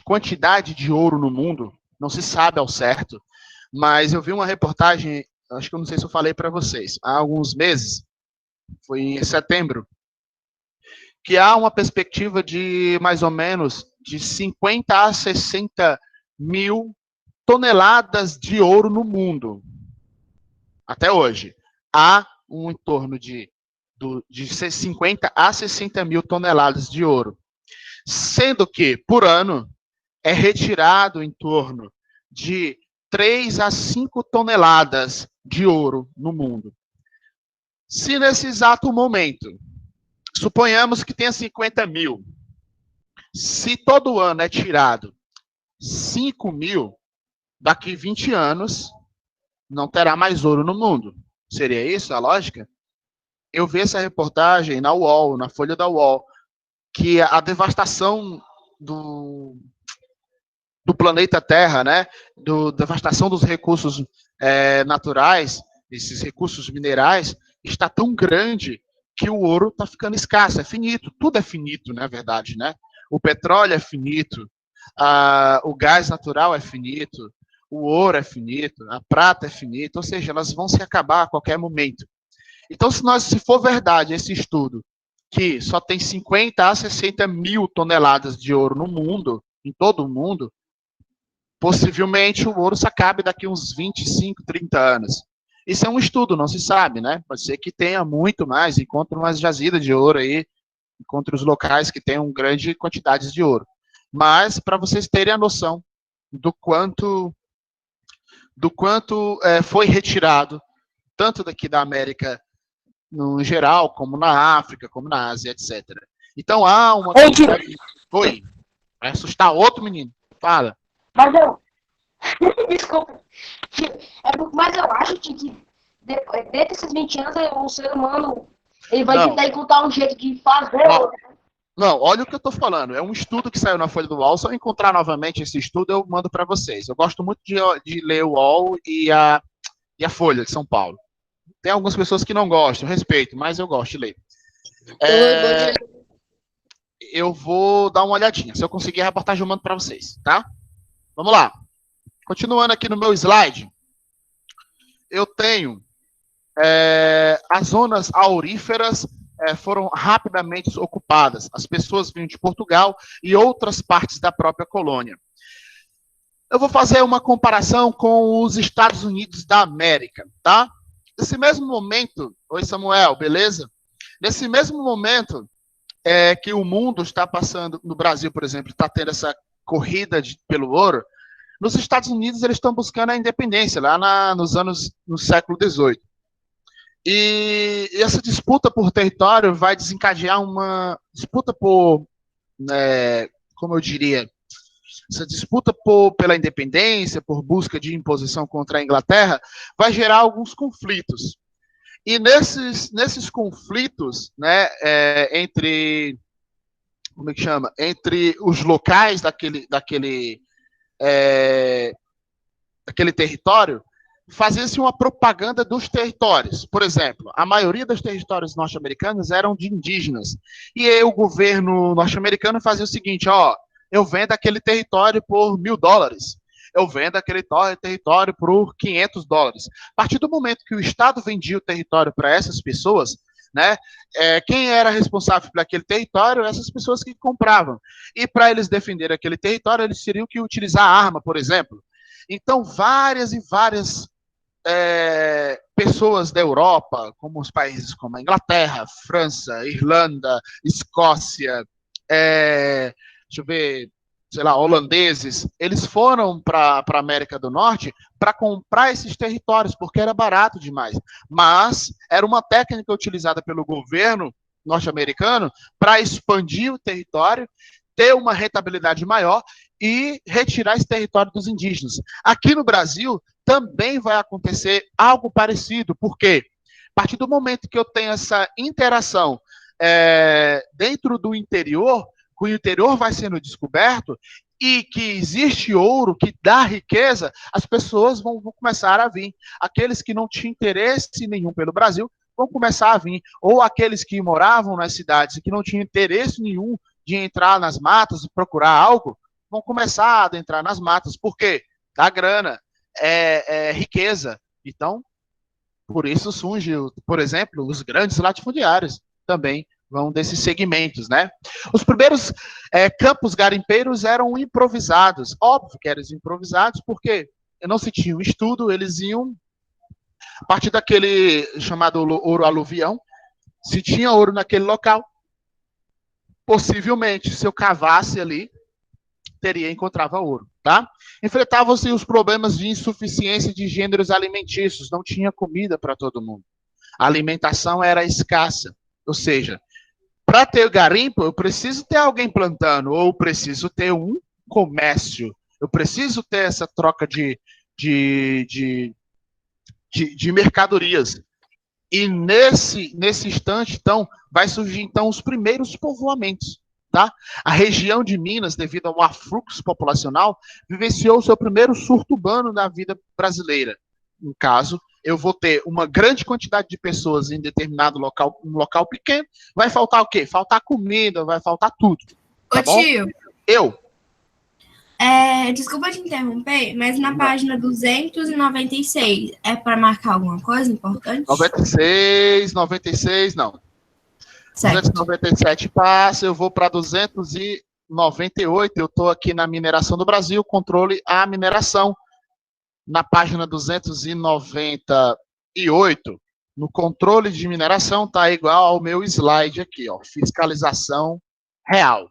quantidade de ouro no mundo, não se sabe ao certo, mas eu vi uma reportagem, acho que eu não sei se eu falei para vocês, há alguns meses, foi em setembro, que há uma perspectiva de mais ou menos de 50 a 60 mil toneladas de ouro no mundo. Até hoje. Há um em torno de 50 a 60 mil toneladas de ouro. Sendo que, por ano, é retirado em torno de 3 a 5 toneladas de ouro no mundo. Se nesse exato momento, suponhamos que tenha 50 mil, se todo ano é tirado 5 mil, daqui 20 anos, não terá mais ouro no mundo. Seria isso a lógica? Eu vi essa reportagem na UOL, na Folha da UOL, que a devastação do planeta Terra, né, devastação dos recursos naturais, esses recursos minerais, está tão grande que o ouro está ficando escasso, é finito, tudo é finito, na verdade, né? O petróleo é finito, o gás natural é finito, o ouro é finito, a prata é finita, ou seja, elas vão se acabar a qualquer momento. Então, se for verdade esse estudo, que só tem 50 a 60 mil toneladas de ouro no mundo, em todo o mundo, possivelmente o ouro se acabe daqui uns 25, 30 anos. Isso é um estudo, não se sabe, né? Pode ser que tenha muito mais, encontre umas jazidas de ouro aí, encontre os locais que tenham grande quantidades de ouro. Mas, para vocês terem a noção do quanto foi retirado, tanto daqui da América no geral, como na África, como na Ásia, etc. Então, há uma... Oi, vai assustar outro menino. Fala. Mas eu... Desculpa. Mas eu acho que dentro desses 20 anos, o ser humano ele vai tentar encontrar um jeito de fazer... Não, olha o que eu estou falando. É um estudo que saiu na Folha do UOL. Se eu encontrar novamente esse estudo, eu mando para vocês. Eu gosto muito de ler o UOL e a Folha de São Paulo. Tem algumas pessoas que não gostam, respeito, mas eu gosto de ler. Eu vou dar uma olhadinha. Se eu conseguir a reportagem, eu mando para vocês, tá? Vamos lá. Continuando aqui no meu slide, eu tenho as zonas auríferas foram rapidamente ocupadas. As pessoas vinham de Portugal e outras partes da própria colônia. Eu vou fazer uma comparação com os Estados Unidos da América, tá? Nesse mesmo momento... Oi, Samuel, beleza? Nesse mesmo momento que o mundo está passando, no Brasil, por exemplo, está tendo essa corrida pelo ouro, nos Estados Unidos eles estão buscando a independência, lá no século XVIII. E essa disputa por território vai desencadear uma disputa por, como eu diria, essa disputa pela independência, por busca de imposição contra a Inglaterra, vai gerar alguns conflitos. E nesses conflitos, né, entre os locais daquele território, fazia-se uma propaganda dos territórios. Por exemplo, a maioria dos territórios norte-americanos eram de indígenas. E aí o governo norte-americano fazia o seguinte, eu vendo aquele território por $1.000. Eu vendo aquele território por $500. A partir do momento que o Estado vendia o território para essas pessoas, né, quem era responsável por aquele território? Essas pessoas que compravam. E para eles defenderem aquele território, eles teriam que utilizar arma, por exemplo. Então, várias e várias pessoas da Europa, como os países como a Inglaterra, França, Irlanda, Escócia, deixa eu ver, sei lá, holandeses, eles foram para a América do Norte para comprar esses territórios, porque era barato demais. Mas era uma técnica utilizada pelo governo norte-americano para expandir o território, ter uma rentabilidade maior e retirar esse território dos indígenas. Aqui no Brasil também vai acontecer algo parecido, porque a partir do momento que eu tenho essa interação dentro do interior, que o interior vai sendo descoberto e que existe ouro que dá riqueza, as pessoas vão começar a vir. Aqueles que não tinham interesse nenhum pelo Brasil vão começar a vir, ou aqueles que moravam nas cidades e que não tinham interesse nenhum de entrar nas matas e procurar algo, vão começar a adentrar nas matas. Por quê? Dá grana, é riqueza. Então, por isso surge, por exemplo, os grandes latifundiários também vão desses segmentos, né? Os primeiros campos garimpeiros eram improvisados. Óbvio que eram improvisados, porque não se tinha um estudo, eles iam a partir daquele chamado ouro aluvião. Se tinha ouro naquele local, possivelmente, se eu cavasse ali, encontrava ouro, tá? Enfrentavam-se os problemas de insuficiência de gêneros alimentícios, não tinha comida para todo mundo. A alimentação era escassa, ou seja, para ter garimpo, eu preciso ter alguém plantando, ou preciso ter um comércio, eu preciso ter essa troca de mercadorias. E nesse instante, então, vai surgir então os primeiros povoamentos. Tá? A região de Minas, devido ao afluxo populacional, vivenciou o seu primeiro surto urbano na vida brasileira. No caso, eu vou ter uma grande quantidade de pessoas em determinado local, um local pequeno, vai faltar o quê? Faltar comida, vai faltar tudo. Tá bom? Tio. Desculpa te interromper, mas na página 296 é para marcar alguma coisa importante? 96, não. Certo. 297 passa, eu vou para 298, eu estou aqui na mineração do Brasil, controle a mineração. Na página 298, no controle de mineração, está igual ao meu slide aqui, ó, fiscalização real.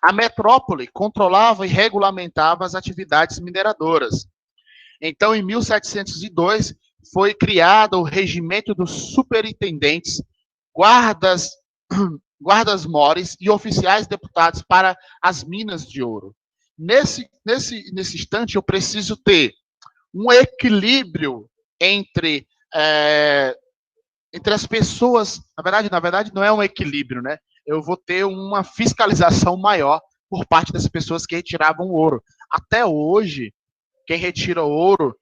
A metrópole controlava e regulamentava as atividades mineradoras. Então, em 1702, foi criado o regimento dos superintendentes, guardas-mores e oficiais deputados para as minas de ouro. Nesse instante, eu preciso ter um equilíbrio entre as pessoas. Na verdade, não é um equilíbrio, né? Eu vou ter uma fiscalização maior por parte das pessoas que retiravam ouro. Até hoje, quem retira ouro,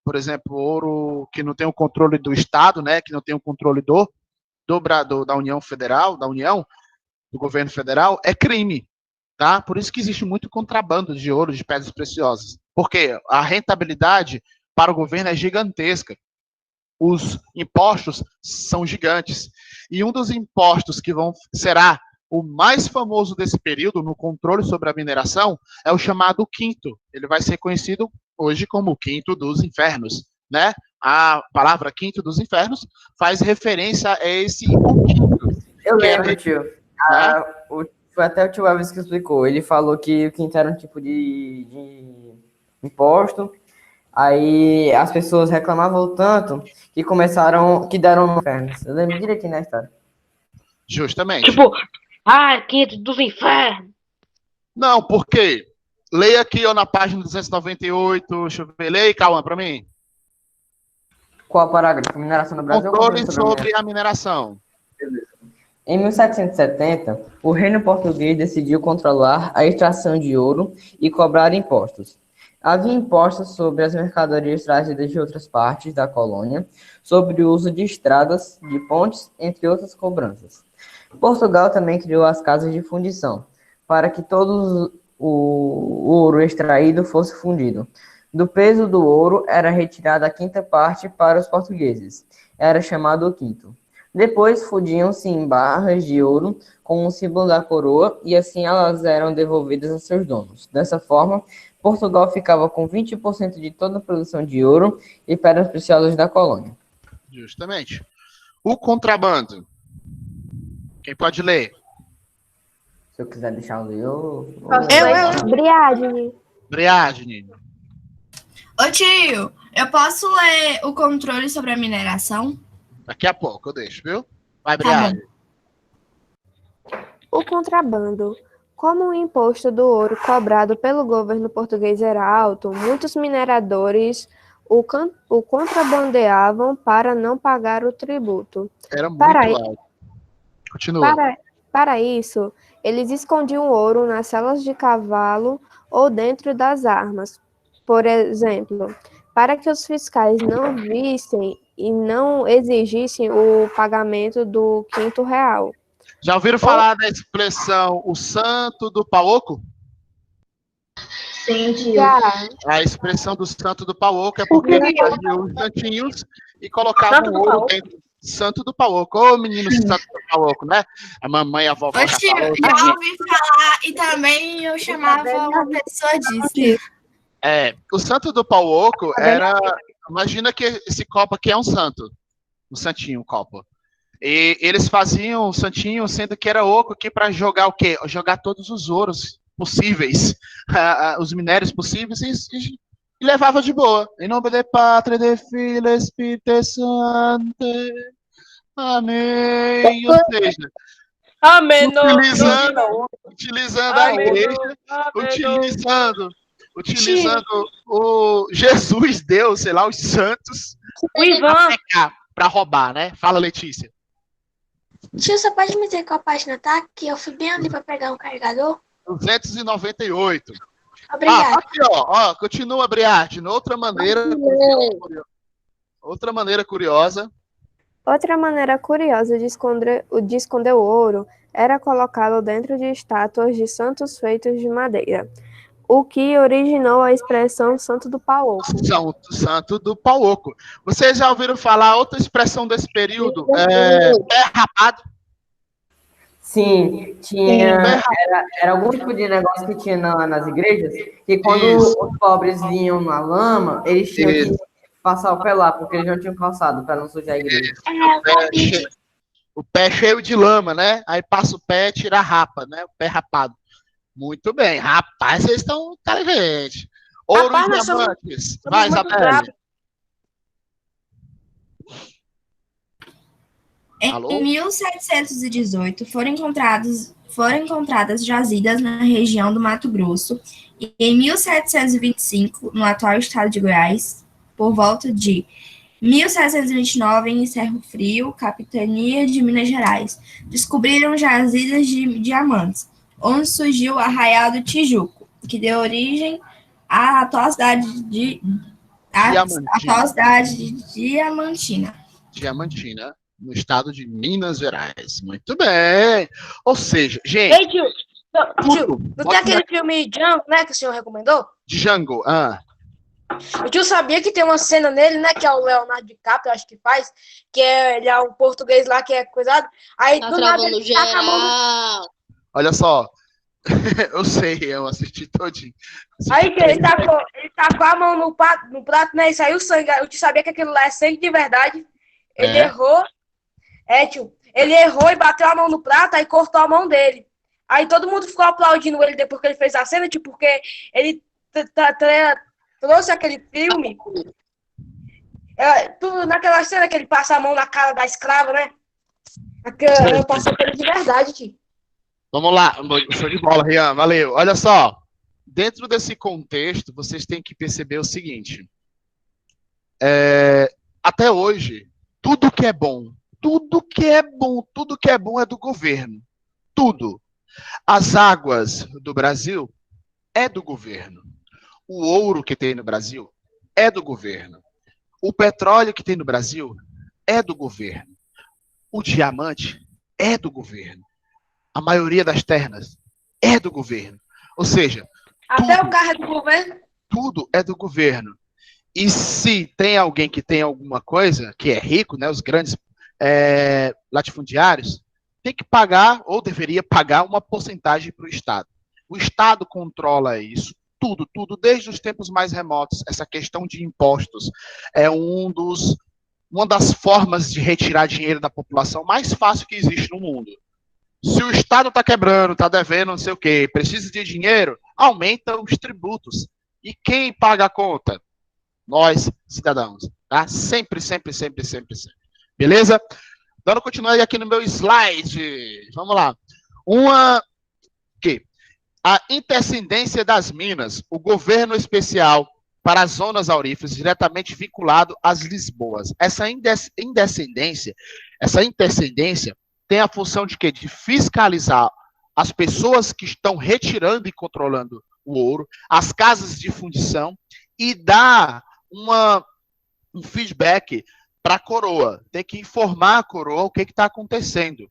por exemplo, ouro que não tem o controle do Estado, né, que não tem o controle da União Federal, do governo federal, é crime, tá? Por isso que existe muito contrabando de ouro, de pedras preciosas. Porque a rentabilidade para o governo é gigantesca. Os impostos são gigantes. E um dos impostos que será o mais famoso desse período no controle sobre a mineração é o chamado quinto. Ele vai ser conhecido hoje como o quinto dos infernos, né? A palavra quinto dos infernos faz referência a esse quinto. Eu lembro, tio. Foi até o tio Alves que explicou. Ele falou que o quinto era um tipo de imposto. Aí as pessoas reclamavam tanto que deram no inferno. Eu lembro direitinho na história. Justamente. Tipo, quinto dos infernos. Não, porque leia aqui ó, na página 298, deixa eu ver, leia, calma, para mim. Qual parágrafo? Mineração no Brasil? Controle sobre a mineração. Em 1770, o reino português decidiu controlar a extração de ouro e cobrar impostos. Havia impostos sobre as mercadorias trazidas de outras partes da colônia, sobre o uso de estradas, de pontes, entre outras cobranças. Portugal também criou as casas de fundição, para que todo o ouro extraído fosse fundido. Do peso do ouro era retirada a quinta parte para os portugueses. Era chamado o quinto. Depois fundiam-se em barras de ouro com o símbolo da coroa e assim elas eram devolvidas a seus donos. Dessa forma, Portugal ficava com 20% de toda a produção de ouro e pedras preciosas da colônia. Justamente. O contrabando. Quem pode ler? Se eu quiser deixar eu ler, eu... Briadne. Ô tio, eu posso ler o controle sobre a mineração? Daqui a pouco eu deixo, viu? Vai, Briadne. O contrabando. Como o imposto do ouro cobrado pelo governo português era alto, muitos mineradores o contrabandeavam para não pagar o tributo. Era muito alto. Continua. Para isso, eles escondiam ouro nas celas de cavalo ou dentro das armas. Por exemplo, para que os fiscais não vissem e não exigissem o pagamento do quinto real. Já ouviram falar da expressão o santo do pau-oco? Sim, tio. A expressão do santo do pau-oco é porque eles faziam os santinhos e colocavam o ouro dentro. Santo do pau-oco. Ô, menino santo do pau-oco, né? A mamãe e a vovó já falou. Já ouvi falar e também eu chamava uma pessoa disso. O santo do pau-oco era... Imagina que esse copo aqui é um santo. Um santinho, um copo. E eles faziam o santinho, sendo que era oco aqui para jogar o quê? Jogar todos os ouros possíveis, os minérios possíveis, e levava de boa. Em nome de Pátria, de Filho, Espírito Santo. Amém. Ou seja, amém, utilizando a igreja, utilizando o Jesus, Deus, sei lá, os santos, para roubar, né? Fala, Letícia. Tio, você pode me dizer qual página tá? Que eu fui bem ali para pegar um carregador. 298. Obrigada. Aqui, ó, continua, Briatne. Outra maneira curiosa. Outra maneira curiosa de esconder o ouro era colocá-lo dentro de estátuas de santos feitos de madeira. o que originou a expressão Santo do Pau Oco. Santo do Pau Oco. Vocês já ouviram falar outra expressão desse período? Pé rapado? Sim, tinha. Era algum tipo de negócio que tinha nas igrejas, que quando os pobres vinham na lama, eles tinham que passar o pé lá, porque eles não tinham calçado para não sujar a igreja. O pé cheio de lama, né? Aí passa o pé e tira a rapa, né? O pé rapado. Muito bem. Rapaz, vocês estão inteligentes. Ouro e diamantes. Vai, Isabelle. Em 1718, foram encontradas jazidas na região do Mato Grosso e em 1725, no atual estado de Goiás, por volta de 1729, em Cerro Frio, capitania de Minas Gerais, descobriram jazidas de diamantes, onde surgiu o Arraial do Tijuco, que deu origem à atual cidade de Diamantina. Diamantina, no estado de Minas Gerais. Muito bem. Ou seja, gente... Ei, tio, não tem aquele filme Django, né, que o senhor recomendou? Django, O tio sabia que tem uma cena nele, né, que é o Leonardo DiCaprio, acho que faz, que ele é um português lá que é coisado. Aí Tá do nada ele geral. taca a mão no... Olha só, eu sei, eu assisti todinho. Aí que ele tacou a mão no prato, né, e saiu sangue. O tio sabia que aquilo lá é sangue de verdade. Ele errou. Tio, ele errou e bateu a mão no prato, aí cortou a mão dele. Aí todo mundo ficou aplaudindo ele depois que ele fez a cena, tipo, porque ele trouxe aquele filme. Naquela cena que ele passa a mão na cara da escrava, né? Eu passei por ele de verdade, tio. Vamos lá, show de bola, Rian, valeu. Olha só, dentro desse contexto, vocês têm que perceber o seguinte. Até hoje, tudo que é bom é do governo. Tudo. As águas do Brasil é do governo. O ouro que tem no Brasil é do governo. O petróleo que tem no Brasil é do governo. O diamante é do governo. A maioria das terras é do governo. Ou seja... Até o carro é do governo? Tudo é do governo. E se tem alguém que tem alguma coisa, que é rico, né, os grandes latifundiários, tem que pagar, ou deveria pagar, uma porcentagem para o Estado. O Estado controla isso, tudo, desde os tempos mais remotos. Essa questão de impostos é uma das formas de retirar dinheiro da população mais fácil que existe no mundo. Se o Estado está quebrando, está devendo, não sei o quê, precisa de dinheiro, aumenta os tributos. E quem paga a conta? Nós, cidadãos. Tá? Sempre. Beleza? Dando continuidade aqui no meu slide. Vamos lá. A intercedência das minas, o governo especial para as zonas auríferas, diretamente vinculado às Lisboas. Essa intercedência tem a função de quê? De fiscalizar as pessoas que estão retirando e controlando o ouro, as casas de fundição, e dar um feedback para a coroa. Tem que informar a coroa o que está acontecendo.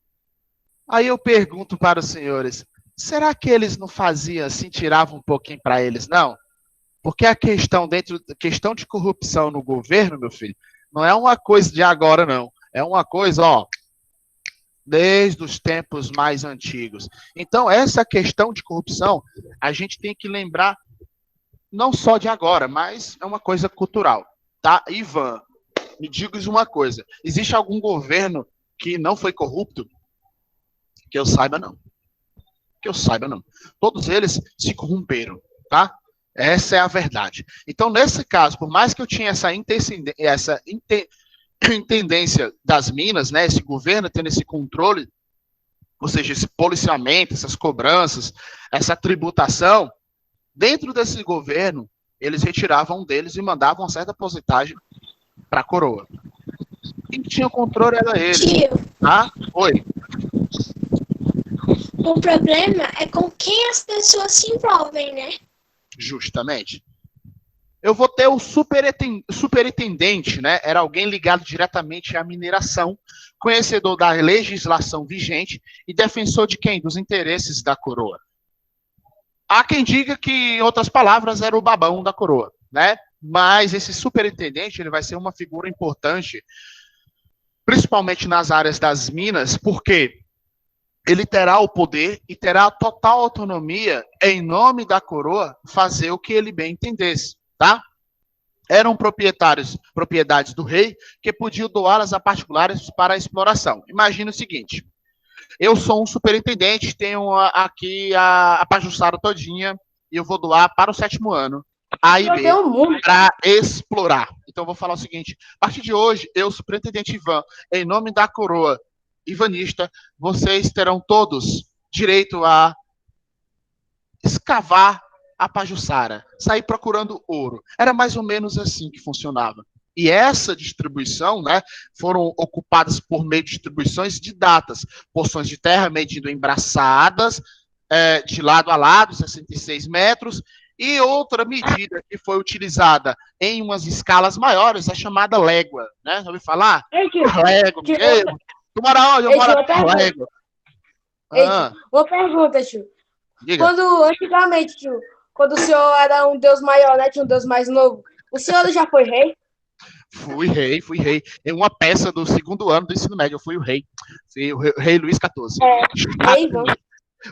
Aí eu pergunto para os senhores, será que eles não faziam assim, tiravam um pouquinho para eles, não? Porque a questão de corrupção no governo, meu filho, não é uma coisa de agora, não. É uma coisa, desde os tempos mais antigos. Então, essa questão de corrupção, a gente tem que lembrar não só de agora, mas é uma coisa cultural, tá? Ivan, me digas uma coisa, existe algum governo que não foi corrupto? Que eu saiba, não. Todos eles se corromperam, tá? Essa é a verdade. Então, nesse caso, por mais que eu tinha essa intendência das minas, né, esse governo tendo esse controle, ou seja, esse policiamento, essas cobranças, essa tributação, dentro desse governo, eles retiravam deles e mandavam uma certa porcentagem para a coroa. Quem tinha o controle era ele. Tá? Oi. O problema é com quem as pessoas se envolvem, né? Justamente. Eu vou ter o superintendente, né? Era alguém ligado diretamente à mineração, conhecedor da legislação vigente e defensor de quem? Dos interesses da coroa. Há quem diga que, em outras palavras, era o babão da coroa, né? Mas esse superintendente, ele vai ser uma figura importante, principalmente nas áreas das minas, porque ele terá o poder e terá a total autonomia, em nome da coroa, fazer o que ele bem entendesse, tá? Eram propriedades do rei, que podiam doá-las a particulares para a exploração. Imagina o seguinte, eu sou um superintendente, tenho aqui a pajuçara todinha, e eu vou doar para o 7º ano, A e B, para explorar. Então, eu vou falar o seguinte, a partir de hoje, eu, superintendente Ivan, em nome da coroa ivanista, vocês terão todos direito a escavar a pajuçara, sair procurando ouro. Era mais ou menos assim que funcionava. E essa distribuição, né, foram ocupadas por meio de distribuições de datas, porções de terra medindo em braçadas, de lado a lado, 66 metros, e outra medida que foi utilizada em umas escalas maiores, é chamada légua, né? Já ouviu falar? Légua. Tu mora onde? Eu moro na légua. Uma pergunta, tio. Diga. Antigamente, tio, quando o senhor era um deus maior, né, tinha um deus mais novo, o senhor já foi rei? Fui rei. Em uma peça do 2º ano do ensino médio, eu fui o rei. Fui o rei Luís XIV.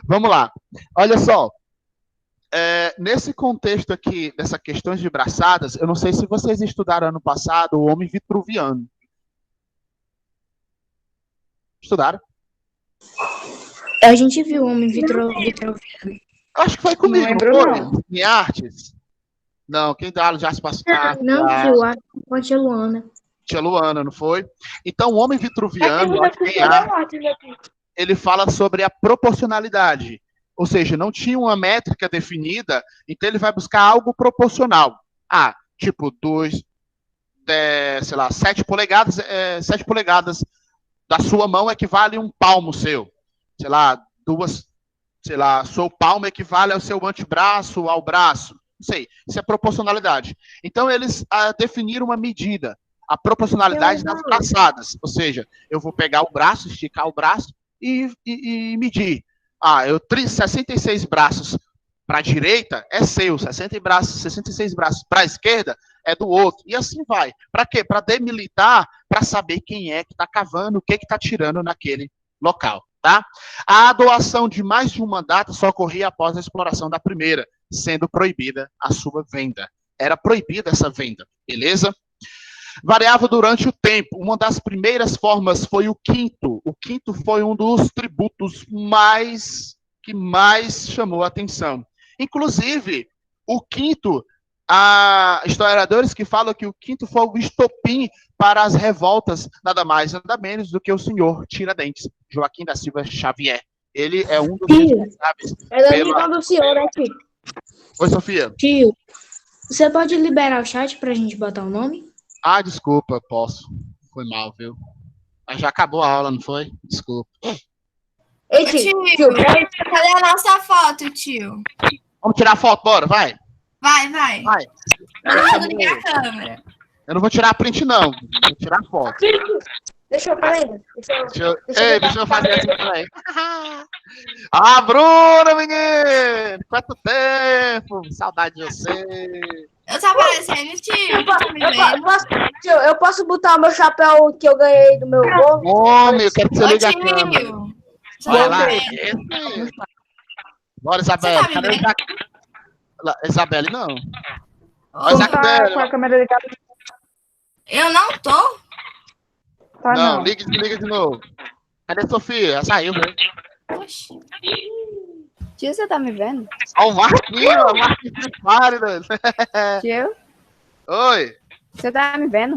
Vamos lá. Olha só. Nesse contexto aqui, dessas questões de braçadas, eu não sei se vocês estudaram ano passado o homem vitruviano. Estudaram? A gente viu o homem vitruviano. Acho que foi comigo, não foi? Em artes? Não, quem dá aula de artes passadas? Não, tio, acho que foi a tia Luana. Tia Luana, não foi? Então, o homem vitruviano, ele fala sobre a proporcionalidade. Ou seja, não tinha uma métrica definida, então ele vai buscar algo proporcional. Tipo, 7 polegadas, 7 polegadas da sua mão equivale a um palmo seu. Seu palmo equivale ao seu antebraço, ao braço. Não sei, isso é proporcionalidade. Então, eles definiram uma medida, a proporcionalidade das braçadas. Ou seja, eu vou pegar o braço, esticar o braço e medir. 66 braços para a direita é seu, 66 braços para a esquerda é do outro. E assim vai. Para quê? Para demilitar, para saber quem é que está cavando, o que está tirando naquele local. Tá? A doação de mais de uma data só ocorria após a exploração da primeira, sendo proibida a sua venda. Era proibida essa venda, beleza? Variava durante o tempo. Uma das primeiras formas foi o quinto. O quinto foi um dos tributos que mais chamou a atenção. Inclusive, o quinto, há historiadores que falam que o quinto foi o estopim para as revoltas, nada mais, nada menos do que o senhor Tiradentes, Joaquim da Silva Xavier. Ele é um dos responsáveis. Do senhor, né, tio? Oi, Sofia. Tio, você pode liberar o chat para a gente botar o nome? Desculpa, posso. Foi mal, viu? Mas já acabou a aula, não foi? Desculpa. Ei, tio, cadê a nossa foto, tio? Vamos tirar a foto, bora, vai. Vai. Vamos ligar a câmera. Eu não vou tirar a print, não. Vou tirar a foto. Deixa eu fazer assim também. Bruna, menino! Quanto tempo! Saudade de você! Eu tô aparecendo, tio. Eu posso botar o meu chapéu que eu ganhei do meu gol? Homem, eu quero que você ligue a câmera. Vai lá. Bora, Isabelle. Cadê Isabelle, não. Com a câmera ligada. Eu não tô? Não, liga de novo. Cadê a Sofia? Ela saiu, né? Oxi. Tio, você tá me vendo? O Marquinhos Pálidas. Tio? Oi. Você tá me vendo?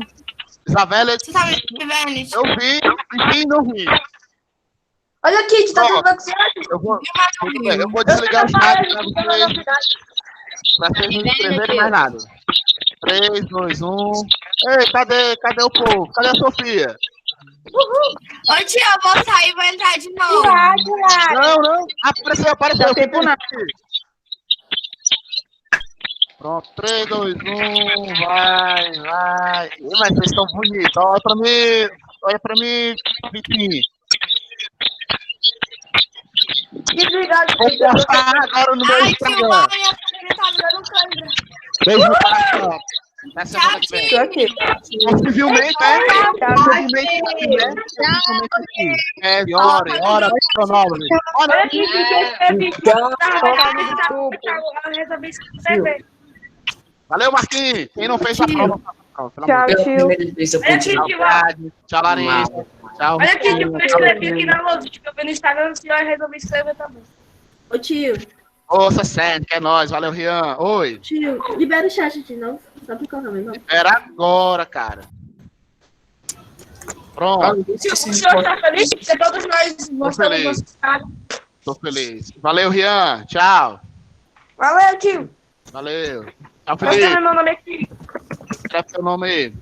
Isabela. Você tá me vendo, tio? Eu vi, não vi. Olha aqui, tá tudo bem com você? Eu vou desligar o chat pra vocês não escreverem mais nada. 3, 2, 1. Ei, cadê o povo? Cadê a Sofia? Ô, tio, eu vou sair e vou entrar de novo. Não. Apareceu. Tempo não. Pronto, 3, 2, 1. Vai. Mas vocês estão bonitos. Olha pra mim, Vitinho. Vou postar agora no meu Instagram. Beijo no coração. Na semana que vem. Possivelmente, ora, pronome. Valeu, Marquinhos. Quem não fez a prova, Tchau, tio. Tchau, Larissa. Tchau. Olha aqui, tipo, eu escrevi aqui na lousa, tipo, eu vi no Instagram, o senhor resolveu escrever também. Ô, tio. Ô, Sessene, que é nóis. Valeu, Rian. Oi. Tio, libera o chat de novo. Só por causa mesmo. Libera agora, cara. Pronto. O senhor tá feliz? Porque todos nós gostamos feliz. do nosso cara. Tô feliz. Valeu, Rian. Tchau. Valeu, tio. Valeu. Tchau, Felipe. Felipe. Meu nome aqui. Escreve seu nome aí.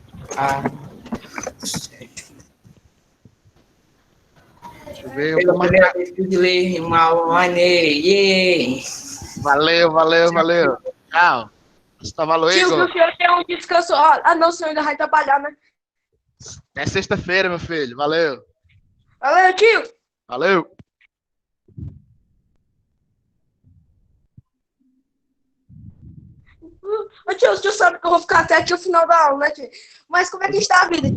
Deixa eu ver. Pela primeira vez que eu ler uma maneira. Valeu. Tchau. Hasta luego. Tio, o senhor tem um descanso. Ah, não, o senhor ainda vai trabalhar, né? É sexta-feira, meu filho. Valeu. Valeu, tio. Valeu. Ô, tio, o senhor sabe que eu vou ficar até aqui o final da aula, né, tio? Mas como é que está a vida?